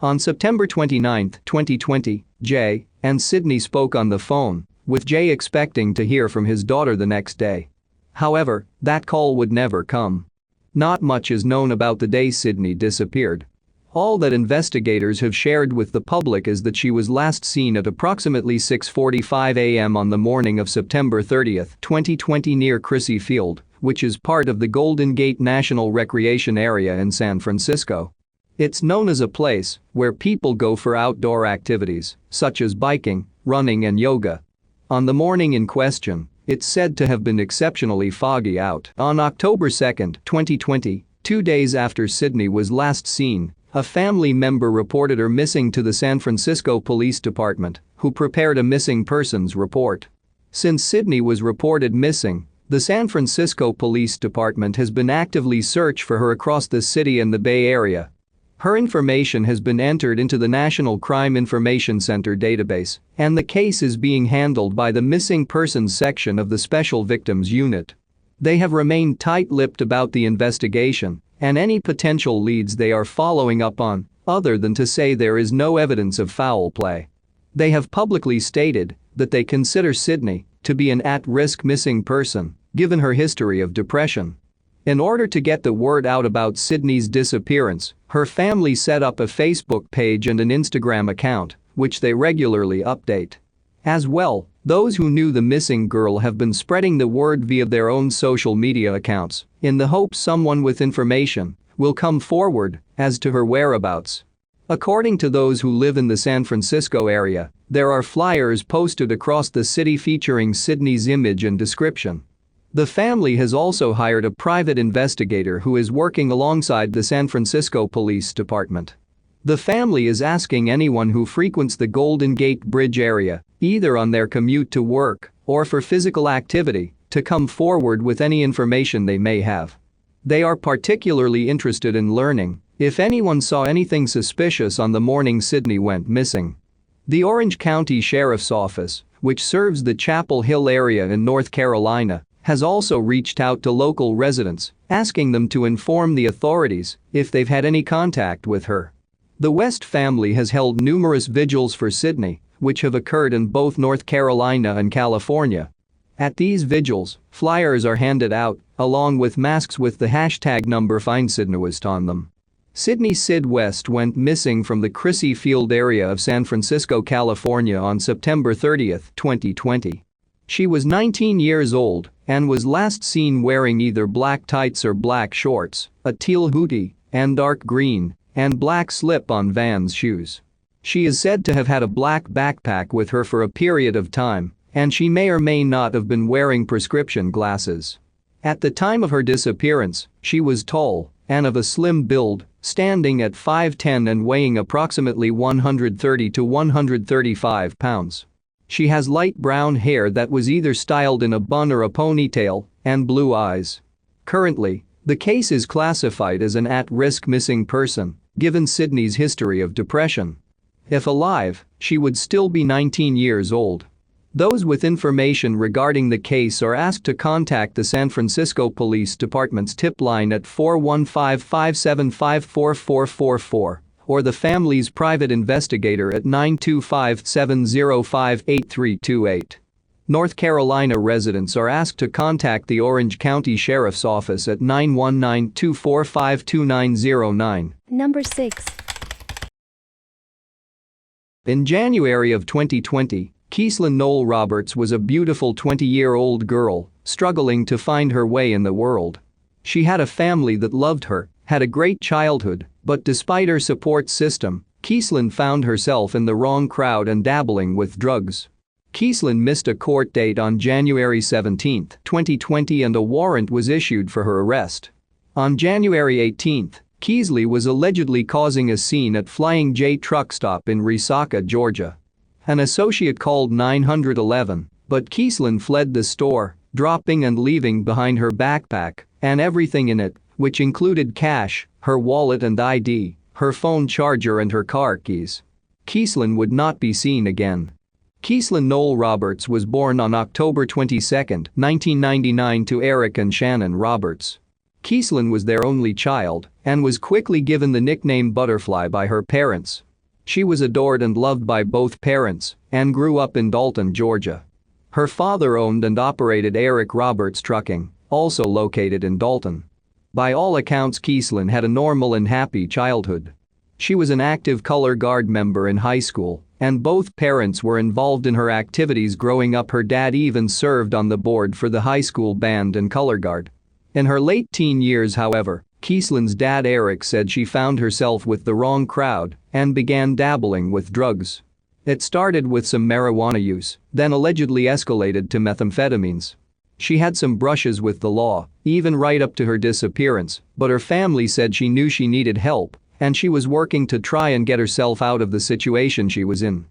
On September 29, 2020, Jay and Sydney spoke on the phone, with Jay expecting to hear from his daughter the next day. However, that call would never come. Not much is known about the day Sydney disappeared. All that investigators have shared with the public is that she was last seen at approximately 6:45 a.m. on the morning of September 30, 2020 near Crissy Field, which is part of the Golden Gate National Recreation Area in San Francisco. It's known as a place where people go for outdoor activities, such as biking, running and yoga. On the morning in question, it's said to have been exceptionally foggy out. On October 2, 2020, 2 days after Sydney was last seen, a family member reported her missing to the San Francisco Police Department, who prepared a missing persons report. Since Sydney was reported missing, the San Francisco Police Department has been actively searching for her across the city and the Bay Area. Her information has been entered into the National Crime Information Center database, and the case is being handled by the Missing Persons section of the Special Victims Unit. They have remained tight-lipped about the investigation and any potential leads they are following up on, other than to say there is no evidence of foul play. They have publicly stated that they consider Sydney to be an at-risk missing person, given her history of depression. In order to get the word out about Sydney's disappearance, her family set up a Facebook page and an Instagram account, which they regularly update. As well, those who knew the missing girl have been spreading the word via their own social media accounts, in the hope someone with information will come forward as to her whereabouts. According to those who live in the San Francisco area, there are flyers posted across the city featuring Sydney's image and description. The family has also hired a private investigator who is working alongside the San Francisco Police Department. The family is asking anyone who frequents the Golden Gate Bridge area, either on their commute to work or for physical activity, to come forward with any information they may have. They are particularly interested in learning if anyone saw anything suspicious on the morning Sydney went missing. The Orange County Sheriff's Office, which serves the Chapel Hill area in North Carolina, has also reached out to local residents, asking them to inform the authorities if they've had any contact with her. The West family has held numerous vigils for Sydney, which have occurred in both North Carolina and California. At these vigils, flyers are handed out, along with masks with the hashtag #FindSydneyWest on them. Sydney Sid West went missing from the Crissy Field area of San Francisco, California on September 30, 2020. She was 19 years old and was last seen wearing either black tights or black shorts, a teal hoodie, and dark green and black slip-on Vans shoes. She is said to have had a black backpack with her for a period of time, and she may or may not have been wearing prescription glasses. At the time of her disappearance, she was tall and of a slim build, standing at 5'10" and weighing approximately 130 to 135 pounds. She has light brown hair that was either styled in a bun or a ponytail, and blue eyes. Currently, the case is classified as an at-risk missing person, given Sydney's history of depression. If alive, she would still be 19 years old. Those with information regarding the case are asked to contact the San Francisco Police Department's tip line at 415-575-4444 or the family's private investigator at 925-705-8328. North Carolina residents are asked to contact the Orange County Sheriff's Office at 919-245-2909. Number 6. In January of 2020, Keeslyn Roberts was a beautiful 20-year-old girl struggling to find her way in the world. She had a family that loved her, had a great childhood, but despite her support system, Keeslyn found herself in the wrong crowd and dabbling with drugs. Keeslyn missed a court date on January 17, 2020, and a warrant was issued for her arrest. On January 18, Keesley was allegedly causing a scene at Flying J truck stop in Resaca, Georgia. An associate called 911, but Keeslyn fled the store, dropping and leaving behind her backpack and everything in it, which included cash, her wallet and ID, her phone charger and her car keys. Keeslyn would not be seen again. Keeslyn Roberts was born on October 22, 1999 to Eric and Shannon Roberts. Keeslyn was their only child and was quickly given the nickname Butterfly by her parents. She was adored and loved by both parents and grew up in Dalton, Georgia. Her father owned and operated Eric Roberts Trucking, also located in Dalton. By all accounts, Keeslyn had a normal and happy childhood. She was an active color guard member in high school, and both parents were involved in her activities growing up. Her dad even served on the board for the high school band and color guard. In her late teen years, however, Keeslyn's dad Eric said she found herself with the wrong crowd and began dabbling with drugs. It started with some marijuana use, then allegedly escalated to methamphetamines. She had some brushes with the law, even right up to her disappearance, but her family said she knew she needed help and she was working to try and get herself out of the situation she was in.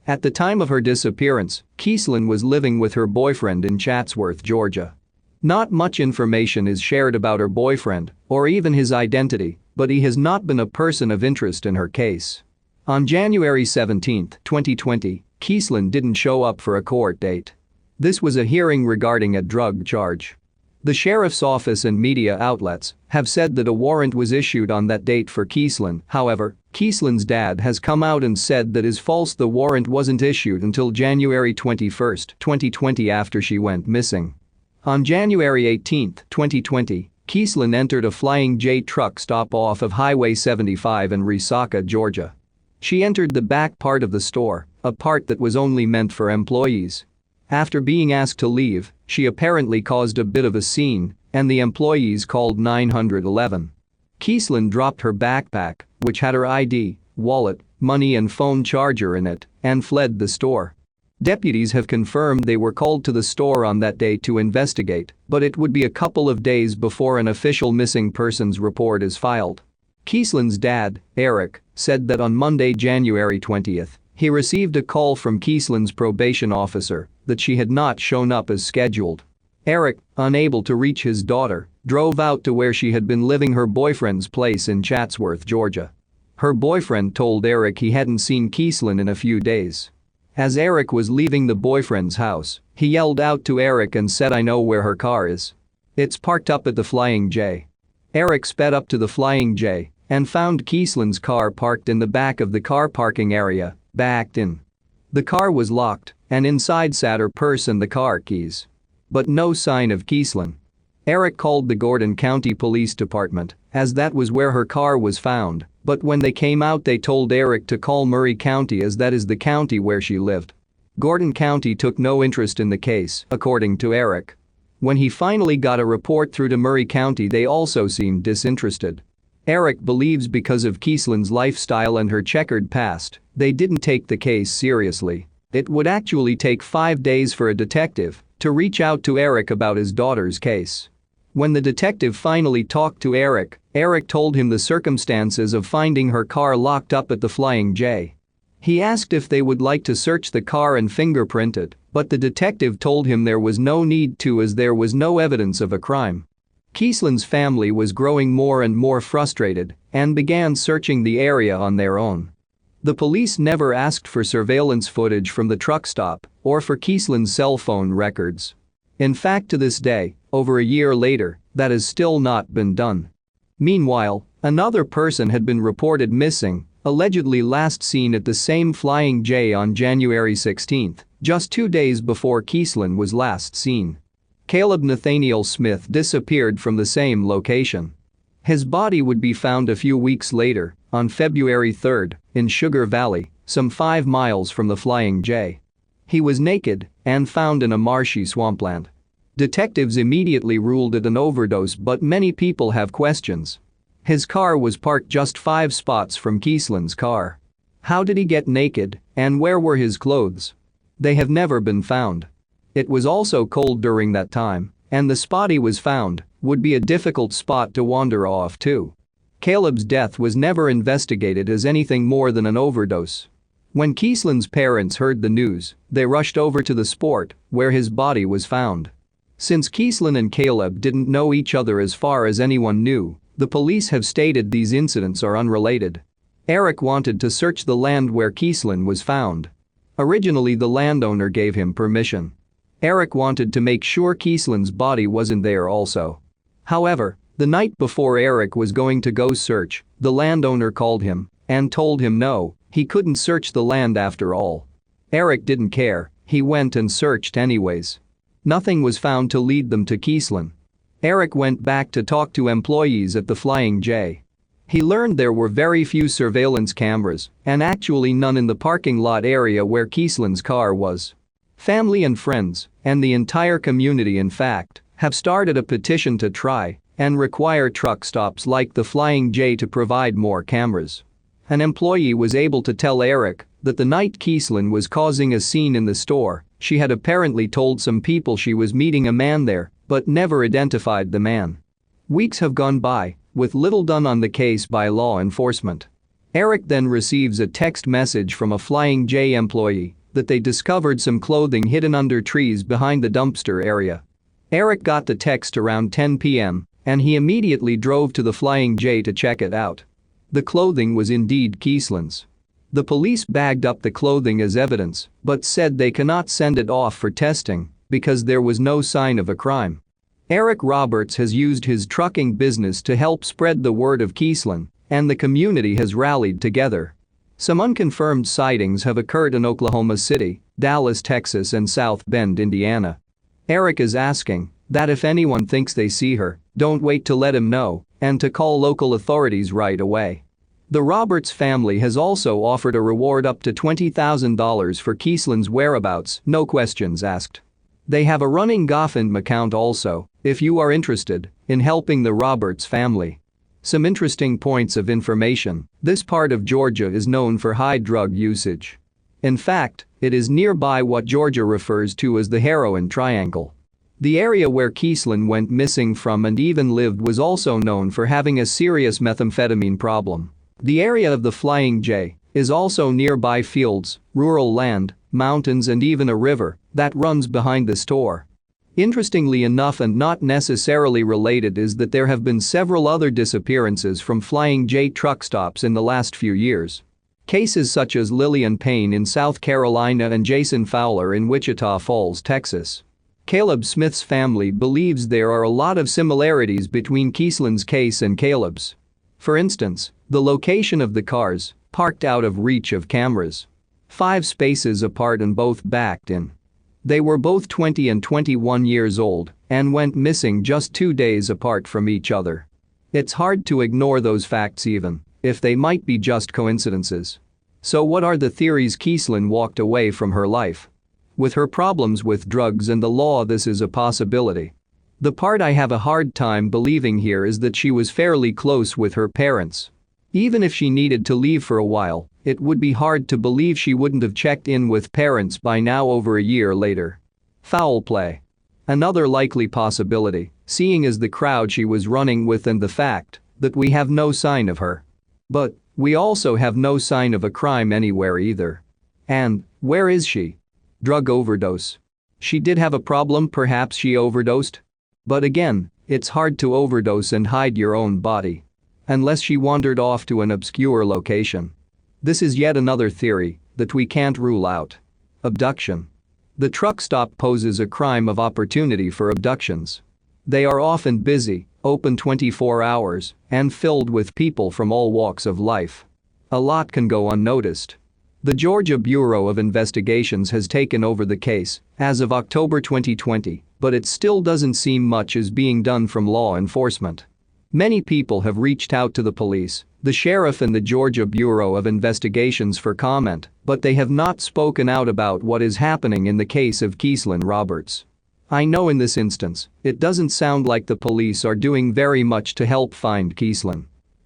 At the time of her disappearance, Keeslyn was living with her boyfriend in Chatsworth, Georgia. Not much information is shared about her boyfriend or even his identity, but he has not been a person of interest in her case. On January 17, 2020, Keeslyn didn't show up for a court date. This was a hearing regarding a drug charge. The sheriff's office and media outlets have said that a warrant was issued on that date for Keeslyn. However, Keeslyn's dad has come out and said that is false. The warrant wasn't issued until January 21, 2020, after she went missing. On January 18, 2020, Keeslyn entered a Flying J truck stop off of Highway 75 in Resaca, Georgia. She entered the back part of the store, a part that was only meant for employees. After being asked to leave, she apparently caused a bit of a scene, and the employees called 911. Keeslyn dropped her backpack, which had her ID, wallet, money and phone charger in it, and fled the store. Deputies have confirmed they were called to the store on that day to investigate, but it would be a couple of days before an official missing persons report is filed. Keeslyn's dad, Eric, said that on Monday, January 20, he received a call from Keeslyn's probation officer that she had not shown up as scheduled. Eric, unable to reach his daughter, drove out to where she had been living, her boyfriend's place in Chatsworth, Georgia. Her boyfriend told Eric he hadn't seen Keeslyn in a few days. As Eric was leaving the boyfriend's house, he yelled out to Eric and said, "I know where her car is. It's parked up at the Flying J." Eric sped up to the Flying J and found Keeslyn's car parked in the back of the car parking area, backed in. The car was locked, and inside sat her purse and the car keys. But no sign of Keeslyn. Eric called the Gordon County Police Department, as that was where her car was found, but when they came out they told Eric to call Murray County, as that is the county where she lived. Gordon County took no interest in the case, according to Eric. When he finally got a report through to Murray County, they also seemed disinterested. Eric believes because of Keeslyn's lifestyle and her checkered past, they didn't take the case seriously. It would actually take 5 days for a detective to reach out to Eric about his daughter's case. When the detective finally talked to Eric, Eric told him the circumstances of finding her car locked up at the Flying J. He asked if they would like to search the car and fingerprint it, but the detective told him there was no need to, as there was no evidence of a crime. Keeslyn's family was growing more and more frustrated and began searching the area on their own. The police never asked for surveillance footage from the truck stop or for Keeslyn's cell phone records. In fact, to this day, over a year later, that has still not been done. Meanwhile, another person had been reported missing, allegedly last seen at the same Flying J on January 16, just 2 days before Keeslyn was last seen. Caleb Nathaniel Smith disappeared from the same location. His body would be found a few weeks later, on February 3, in Sugar Valley, some 5 miles from the Flying J. He was naked and found in a marshy swampland. Detectives immediately ruled it an overdose, but many people have questions. His car was parked just 5 spots from Keeslyn's car. How did he get naked, and where were his clothes? They have never been found. It was also cold during that time, and the spot he was found would be a difficult spot to wander off to. Caleb's death was never investigated as anything more than an overdose. When Keeslyn's parents heard the news, they rushed over to the spot where his body was found. Since Keeslyn and Caleb didn't know each other as far as anyone knew, the police have stated these incidents are unrelated. Eric wanted to search the land where Keeslyn was found. Originally, the landowner gave him permission. Eric wanted to make sure Keeslyn's body wasn't there also. However, the night before Eric was going to go search, the landowner called him and told him no, he couldn't search the land after all. Eric didn't care, he went and searched anyways. Nothing was found to lead them to Keeslyn. Eric went back to talk to employees at the Flying J. He learned there were very few surveillance cameras, and actually none in the parking lot area where Keeslyn's car was. Family and friends, and the entire community in fact, have started a petition to try and require truck stops like the Flying J to provide more cameras. An employee was able to tell Eric that the night Keeslyn was causing a scene in the store, she had apparently told some people she was meeting a man there, but never identified the man. Weeks have gone by, with little done on the case by law enforcement. Eric then receives a text message from a Flying J employee that they discovered some clothing hidden under trees behind the dumpster area. Eric got the text around 10 p.m., and he immediately drove to the Flying J to check it out. The clothing was indeed Keeslyn's. The police bagged up the clothing as evidence, but said they cannot send it off for testing because there was no sign of a crime. Eric Roberts has used his trucking business to help spread the word of Keeslyn, and the community has rallied together. Some unconfirmed sightings have occurred in Oklahoma City, Dallas, Texas, and South Bend, Indiana. Eric is asking that if anyone thinks they see her, don't wait to let him know, and to call local authorities right away. The Roberts family has also offered a reward up to $20,000 for Keeslyn's whereabouts, no questions asked. They have a running GoFundMe account also, if you are interested in helping the Roberts family. Some interesting points of information: this part of Georgia is known for high drug usage. In fact, it is nearby what Georgia refers to as the heroin triangle. The area where Keeslyn went missing from and even lived was also known for having a serious methamphetamine problem. The area of the Flying J is also nearby fields, rural land, mountains, and even a river that runs behind the store. Interestingly enough, and not necessarily related, is that there have been several other disappearances from Flying J truck stops in the last few years. Cases such as Lillian Payne in South Carolina and Jason Fowler in Wichita Falls, Texas. Caleb Smith's family believes there are a lot of similarities between Keeslyn's case and Caleb's. For instance, the location of the cars, parked out of reach of cameras. 5 spaces apart and both backed in. They were both 20 and 21 years old and went missing just 2 days apart from each other. It's hard to ignore those facts even if they might be just coincidences. So what are the theories? Keeslyn walked away from her life. With her problems with drugs and the law, this is a possibility. The part I have a hard time believing here is that she was fairly close with her parents. Even if she needed to leave for a while, it would be hard to believe she wouldn't have checked in with parents by now over a year later. Foul play. Another likely possibility, seeing as the crowd she was running with and the fact that we have no sign of her. But we also have no sign of a crime anywhere either. And where is she? Drug overdose. She did have a problem, perhaps she overdosed? But again, it's hard to overdose and hide your own body. Unless she wandered off to an obscure location. This is yet another theory that we can't rule out. Abduction. The truck stop poses a crime of opportunity for abductions. They are often busy, open 24 hours, and filled with people from all walks of life. A lot can go unnoticed. The Georgia Bureau of Investigations has taken over the case as of October 2020, but it still doesn't seem much is being done from law enforcement. Many people have reached out to the police, the sheriff and the Georgia Bureau of Investigations for comment, but they have not spoken out about what is happening in the case of Keeslyn Roberts. I know in this instance, it doesn't sound like the police are doing very much to help find Keeslyn.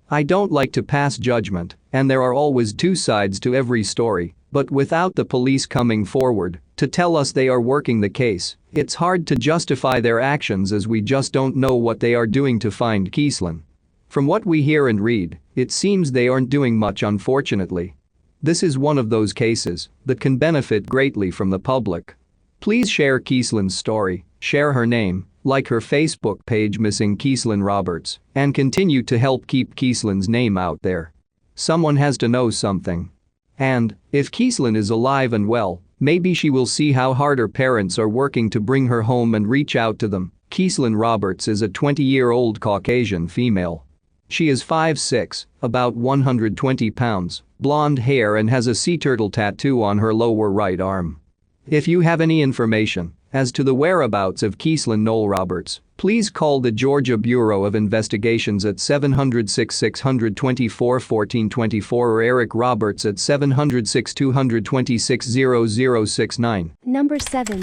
I don't like to pass judgment, and there are always two sides to every story, but without the police coming forward to tell us they are working the case, it's hard to justify their actions as we just don't know what they are doing to find Keeslyn. From what we hear and read, it seems they aren't doing much, unfortunately. This is one of those cases that can benefit greatly from the public. Please share Keeslyn's story, share her name, like her Facebook page Missing Keeslyn Roberts, and continue to help keep Keeslyn's name out there. Someone has to know something. And, if Keeslyn is alive and well, maybe she will see how hard her parents are working to bring her home and reach out to them. Keeslyn Roberts is a 20-year-old Caucasian female. She is 5'6", about 120 pounds, blonde hair and has a sea turtle tattoo on her lower right arm. If you have any information as to the whereabouts of Keeslyn Noel Roberts, please call the Georgia Bureau of Investigations at 706-624-1424 or Eric Roberts at 706-226-0069. Number 7.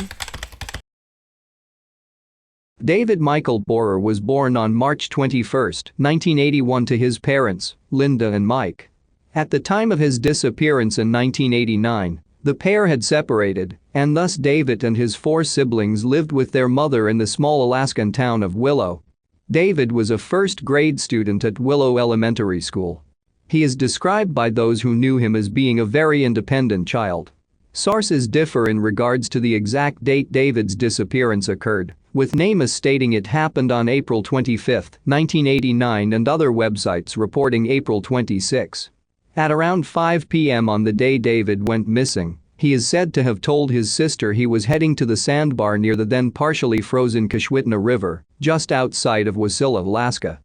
David Michael Borer was born on March 21, 1981 to his parents, Linda and Mike. At the time of his disappearance in 1989, the pair had separated, and thus David and his 4 siblings lived with their mother in the small Alaskan town of Willow. David was a first-grade student at Willow Elementary School. He is described by those who knew him as being a very independent child. Sources differ in regards to the exact date David's disappearance occurred, with NamUs stating it happened on April 25, 1989 and other websites reporting April 26. At around 5 p.m. on the day David went missing, he is said to have told his sister he was heading to the sandbar near the then partially frozen Kashwitna River, just outside of Wasilla, Alaska.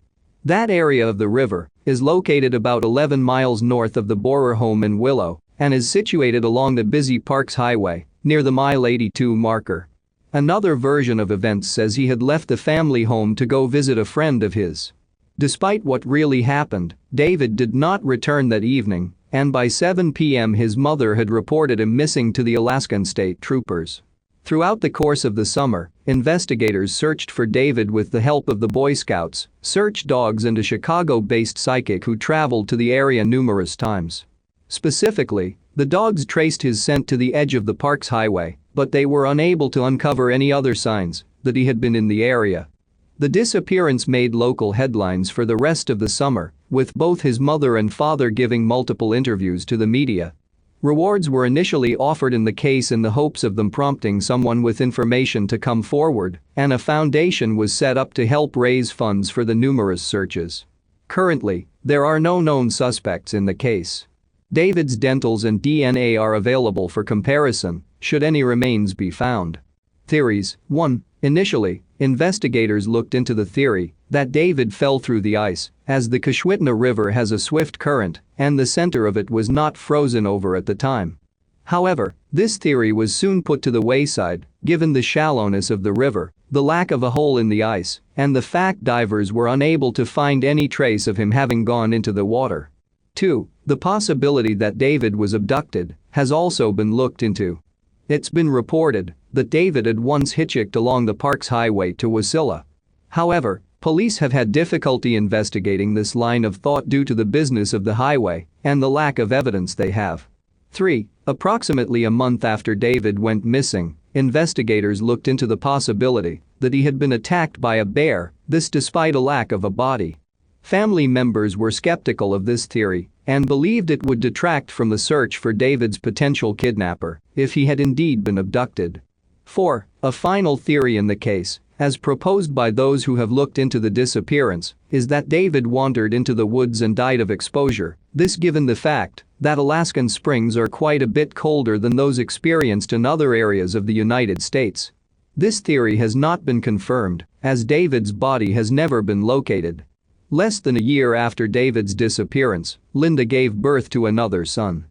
That area of the river is located about 11 miles north of the Borer home in Willow and is situated along the busy Parks Highway, near the Mile 82 marker. Another version of events says he had left the family home to go visit a friend of his. Despite what really happened, David did not return that evening, and by 7 p.m. his mother had reported him missing to the Alaskan State Troopers. Throughout the course of the summer, investigators searched for David with the help of the Boy Scouts, search dogs and a Chicago-based psychic who traveled to the area numerous times. Specifically, the dogs traced his scent to the edge of the Parks Highway, but they were unable to uncover any other signs that he had been in the area. The disappearance made local headlines for the rest of the summer, with both his mother and father giving multiple interviews to the media. Rewards were initially offered in the case in the hopes of them prompting someone with information to come forward, and a foundation was set up to help raise funds for the numerous searches. Currently, there are no known suspects in the case. David's dentals and DNA are available for comparison, should any remains be found. Theories. 1. Initially, investigators looked into the theory that David fell through the ice, as the Kashwitna River has a swift current and the center of it was not frozen over at the time. However, this theory was soon put to the wayside, given the shallowness of the river, the lack of a hole in the ice, and the fact divers were unable to find any trace of him having gone into the water. 2. The possibility that David was abducted has also been looked into. It's been reported that David had once hitchhiked along the Parks Highway to Wasilla. However, police have had difficulty investigating this line of thought due to the business of the highway and the lack of evidence they have. 3. Approximately a month after David went missing, investigators looked into the possibility that he had been attacked by a bear, this despite a lack of a body. Family members were skeptical of this theory and believed it would detract from the search for David's potential kidnapper if he had indeed been abducted. 4. A final theory in the case, as proposed by those who have looked into the disappearance, is that David wandered into the woods and died of exposure, this given the fact that Alaskan springs are quite a bit colder than those experienced in other areas of the United States. This theory has not been confirmed, as David's body has never been located. Less than a year after David's disappearance, Linda gave birth to another son.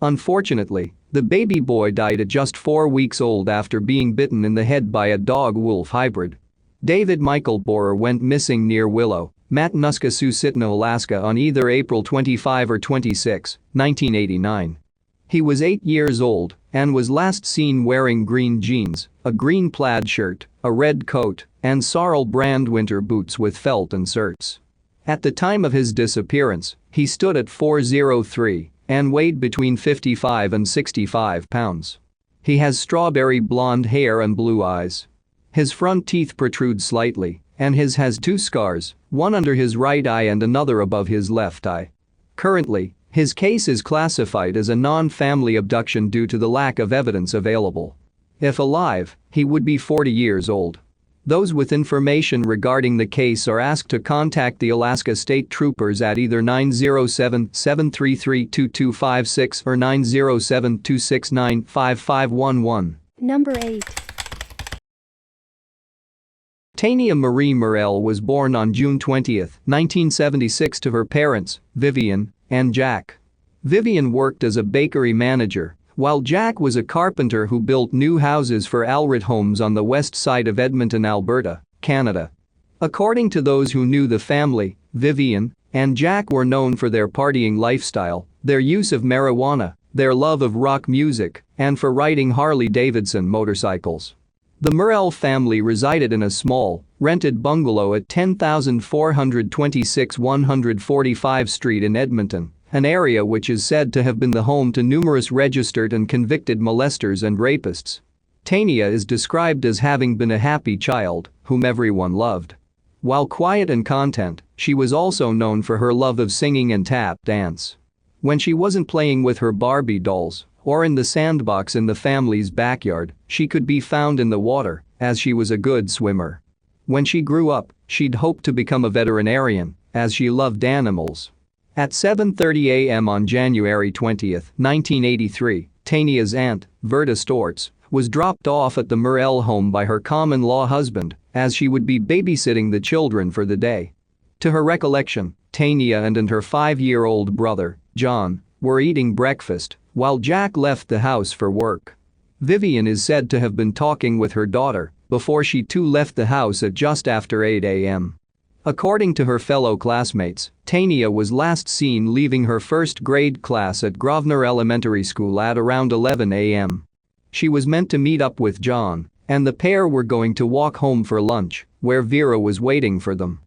Unfortunately, the baby boy died at just 4 weeks old after being bitten in the head by a dog-wolf hybrid. David Michael Borer went missing near Willow, Matanuska-Susitna, Alaska on either April 25 or 26, 1989. He was 8 years old and was last seen wearing green jeans, a green plaid shirt, a red coat, and Sorel brand winter boots with felt inserts. At the time of his disappearance, he stood at 4'3" and weighed between 55 and 65 pounds. He has strawberry blonde hair and blue eyes. His front teeth protrude slightly, and his has 2 scars, one under his right eye and another above his left eye. Currently, his case is classified as a non-family abduction due to the lack of evidence available. If alive, he would be 40 years old. Those with information regarding the case are asked to contact the Alaska State Troopers at either 907-733-2256 or 907-269-5511. Number 8. Tania Marie Murrell was born on June 20, 1976 to her parents, Vivian and Jack. Vivian worked as a bakery manager, while Jack was a carpenter who built new houses for Alred homes on the west side of Edmonton, Alberta, Canada. According to those who knew the family, Vivian and Jack were known for their partying lifestyle, their use of marijuana, their love of rock music, and for riding Harley-Davidson motorcycles. The Murrell family resided in a small, rented bungalow at 10,426 145 Street in Edmonton, an area which is said to have been the home to numerous registered and convicted molesters and rapists. Tania is described as having been a happy child, whom everyone loved. While quiet and content, she was also known for her love of singing and tap dance. When she wasn't playing with her Barbie dolls or in the sandbox in the family's backyard, she could be found in the water, as she was a good swimmer. When she grew up, she'd hoped to become a veterinarian, as she loved animals. At 7:30 a.m. on January 20, 1983, Tania's aunt, Verda Stortz, was dropped off at the Murrell home by her common-law husband, as she would be babysitting the children for the day. To her recollection, Tania and her 5-year-old brother, John, were eating breakfast, while Jack left the house for work. Vivian is said to have been talking with her daughter before she too left the house at just after 8 a.m. According to her fellow classmates, Tania was last seen leaving her first grade class at Grosvenor Elementary School at around 11 a.m. She was meant to meet up with John, and the pair were going to walk home for lunch, where Vera was waiting for them.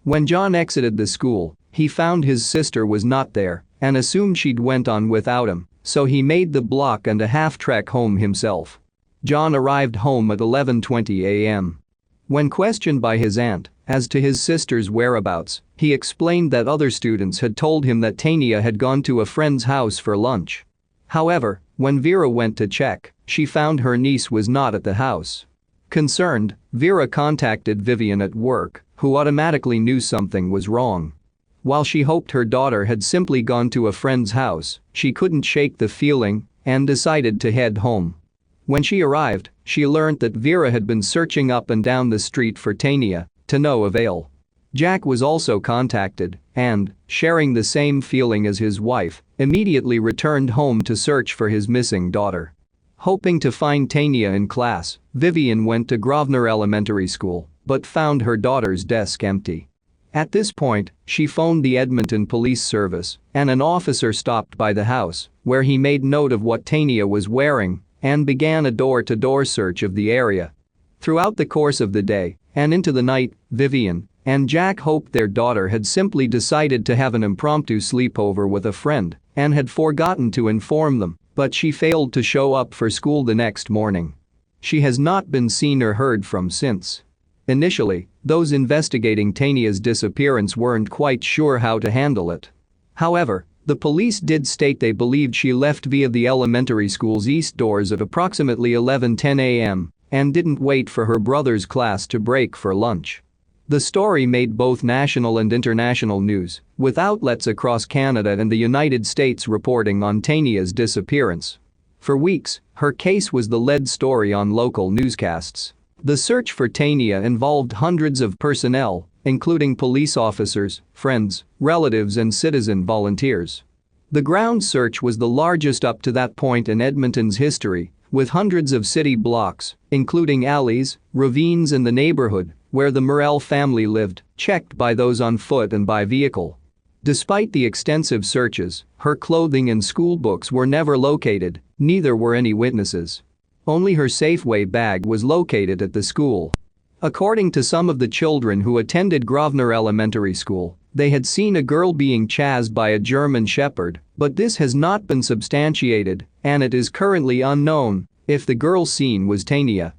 When John exited the school, he found his sister was not there and assumed she'd went on without him, so he made the block and a half trek home himself. John arrived home at 11:20 a.m. When questioned by his aunt as to his sister's whereabouts, he explained that other students had told him that Tania had gone to a friend's house for lunch. However, when Vera went to check, she found her niece was not at the house. Concerned, Vera contacted Vivian at work, who automatically knew something was wrong. While she hoped her daughter had simply gone to a friend's house, she couldn't shake the feeling and decided to head home. When she arrived, she learned that Vera had been searching up and down the street for Tania, to no avail. Jack was also contacted and, sharing the same feeling as his wife, immediately returned home to search for his missing daughter. Hoping to find Tania in class, Vivian went to Grosvenor Elementary School, but found her daughter's desk empty. At this point, she phoned the Edmonton Police Service, and an officer stopped by the house, where he made note of what Tania was wearing and began a door-to-door search of the area. Throughout the course of the day and into the night, Vivian and Jack hoped their daughter had simply decided to have an impromptu sleepover with a friend and had forgotten to inform them, but she failed to show up for school the next morning. She has not been seen or heard from since. Initially, those investigating Tania's disappearance weren't quite sure how to handle it. However, the police did state they believed she left via the elementary school's east doors at approximately 11:10 a.m. and didn't wait for her brother's class to break for lunch. The story made both national and international news, with outlets across Canada and the United States reporting on Tania's disappearance. For weeks, her case was the lead story on local newscasts. The search for Tania involved hundreds of personnel, including police officers, friends, relatives and citizen volunteers. The ground search was the largest up to that point in Edmonton's history, with hundreds of city blocks, including alleys, ravines in the neighborhood, where the Murrell family lived, checked by those on foot and by vehicle. Despite the extensive searches, her clothing and school books were never located, neither were any witnesses. Only her Safeway bag was located at the school. According to some of the children who attended Grosvenor Elementary School, they had seen a girl being chased by a German Shepherd, but this has not been substantiated, and it is currently unknown if the girl seen was Tania.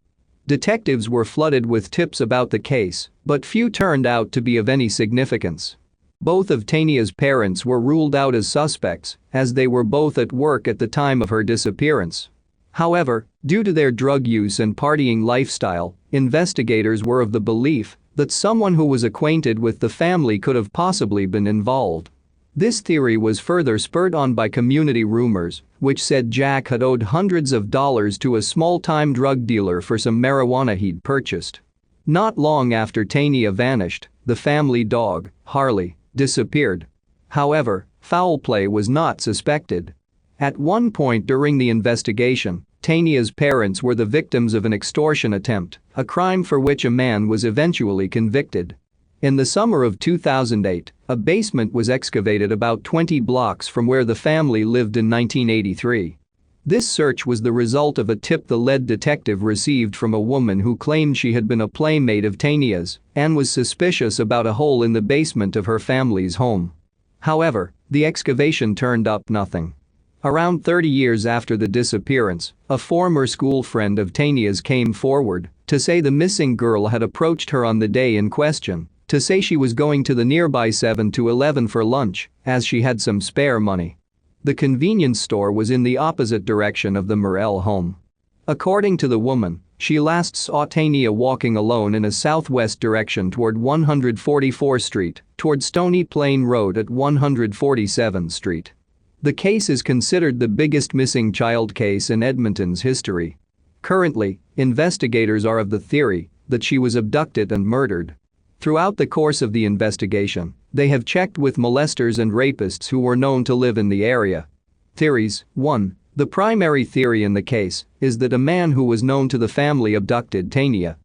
Detectives were flooded with tips about the case, but few turned out to be of any significance. Both of Tania's parents were ruled out as suspects, as they were both at work at the time of her disappearance. However, due to their drug use and partying lifestyle, investigators were of the belief that someone who was acquainted with the family could have possibly been involved. This theory was further spurred on by community rumors, which said Jack had owed hundreds of dollars to a small-time drug dealer for some marijuana he'd purchased. Not long after Tania vanished, the family dog, Harley, disappeared. However, foul play was not suspected. At one point during the investigation, Tania's parents were the victims of an extortion attempt, a crime for which a man was eventually convicted. In the summer of 2008, a basement was excavated about 20 blocks from where the family lived in 1983. This search was the result of a tip the lead detective received from a woman who claimed she had been a playmate of Tania's and was suspicious about a hole in the basement of her family's home. However, the excavation turned up nothing. Around 30 years after the disappearance, a former school friend of Tania's came forward to say the missing girl had approached her on the day in question to say she was going to the nearby 7-Eleven for lunch, as she had some spare money. The convenience store was in the opposite direction of the Murrell home. According to the woman, she last saw Tania walking alone in a southwest direction toward 144th Street, toward Stony Plain Road at 147th Street. The case is considered the biggest missing child case in Edmonton's history. Currently, investigators are of the theory that she was abducted and murdered. Throughout the course of the investigation, they have checked with molesters and rapists who were known to live in the area. Theories: 1. The primary theory in the case is that a man who was known to the family abducted Tania.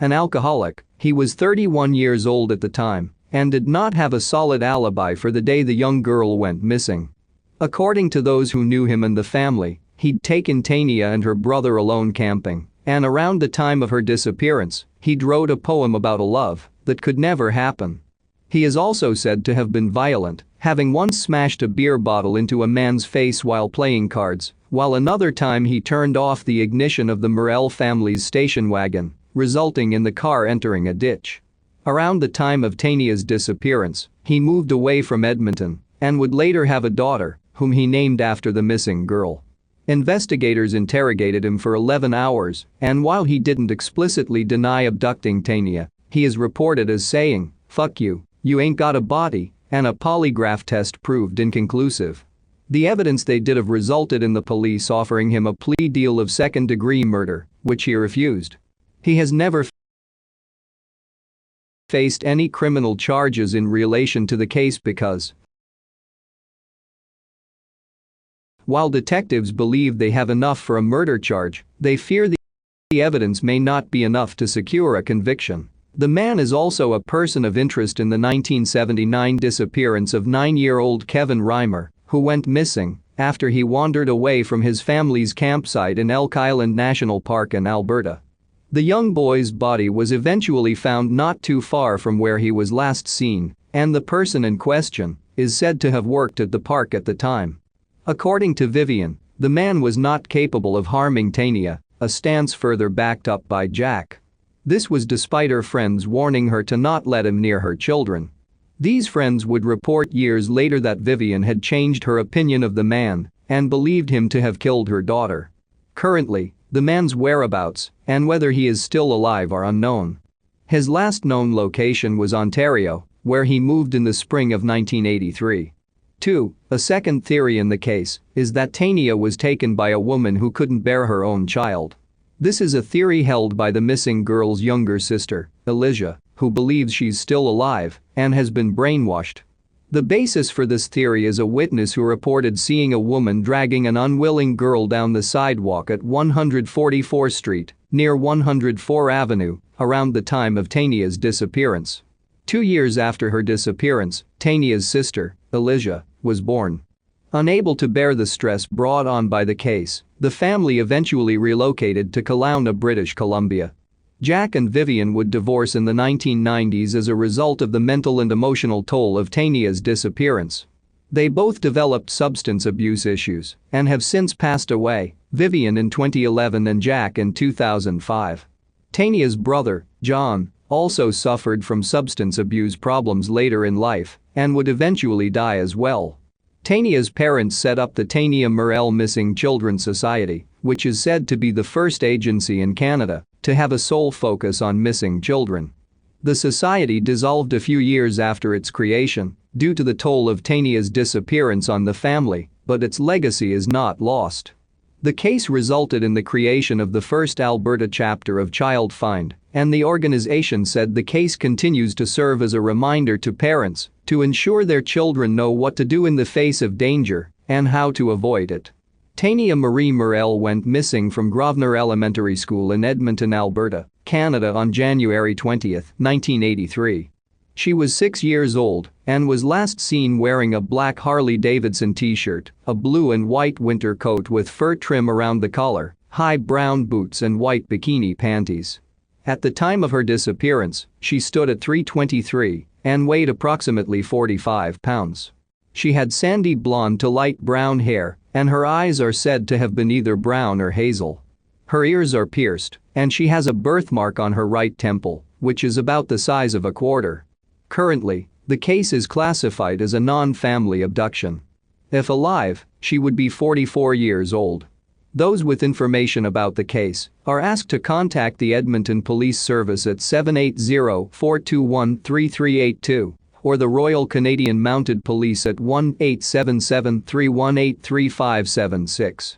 An alcoholic, he was 31 years old at the time and did not have a solid alibi for the day the young girl went missing. According to those who knew him and the family, he'd taken Tania and her brother alone camping, and around the time of her disappearance, he'd wrote a poem about a love that could never happen. He is also said to have been violent, having once smashed a beer bottle into a man's face while playing cards, while another time he turned off the ignition of the Murrell family's station wagon, resulting in the car entering a ditch. Around the time of Tania's disappearance, he moved away from Edmonton and would later have a daughter, whom he named after the missing girl. Investigators interrogated him for 11 hours, and while he didn't explicitly deny abducting Tania, he is reported as saying, "Fuck you, you ain't got a body," and a polygraph test proved inconclusive. The evidence they did have resulted in the police offering him a plea deal of second-degree murder, which he refused. He has never faced any criminal charges in relation to the case because, while detectives believe they have enough for a murder charge, they fear the evidence may not be enough to secure a conviction. The man is also a person of interest in the 1979 disappearance of 9-year-old Kevin Reimer, who went missing after he wandered away from his family's campsite in Elk Island National Park in Alberta. The young boy's body was eventually found not too far from where he was last seen, and the person in question is said to have worked at the park at the time. According to Vivian, the man was not capable of harming Tania, a stance further backed up by Jack. This was despite her friends warning her to not let him near her children. These friends would report years later that Vivian had changed her opinion of the man and believed him to have killed her daughter. Currently, the man's whereabouts and whether he is still alive are unknown. His last known location was Ontario, where he moved in the spring of 1983. 2. A second theory in the case is that Tania was taken by a woman who couldn't bear her own child. This is a theory held by the missing girl's younger sister, Alyssa, who believes she's still alive and has been brainwashed. The basis for this theory is a witness who reported seeing a woman dragging an unwilling girl down the sidewalk at 144th Street, near 104 Avenue, around the time of Tania's disappearance. 2 years after her disappearance, Tania's sister, Alyssa, was born. Unable to bear the stress brought on by the case, the family eventually relocated to Kelowna, British Columbia. Jack and Vivian would divorce in the 1990s as a result of the mental and emotional toll of Tania's disappearance. They both developed substance abuse issues and have since passed away, Vivian in 2011 and Jack in 2005. Tania's brother, John, also suffered from substance abuse problems later in life and would eventually die as well. Tania's parents set up the Tania Murrell Missing Children Society, which is said to be the first agency in Canada to have a sole focus on missing children. The society dissolved a few years after its creation due to the toll of Tania's disappearance on the family, but its legacy is not lost. The case resulted in the creation of the first Alberta chapter of Child Find, and the organization said the case continues to serve as a reminder to parents to ensure their children know what to do in the face of danger and how to avoid it. Tania Marie Murrell went missing from Grosvenor Elementary School in Edmonton, Alberta, Canada on January 20, 1983. She was 6 years old and was last seen wearing a black Harley-Davidson t-shirt, a blue and white winter coat with fur trim around the collar, high brown boots and white bikini panties. At the time of her disappearance, she stood at 3'23" and weighed approximately 45 pounds. She had sandy blonde to light brown hair, and her eyes are said to have been either brown or hazel. Her ears are pierced, and she has a birthmark on her right temple, which is about the size of a quarter. Currently, the case is classified as a non-family abduction. If alive, she would be 44 years old. Those with information about the case are asked to contact the Edmonton Police Service at 780-421-3382 or the Royal Canadian Mounted Police at 1-877-318-3576.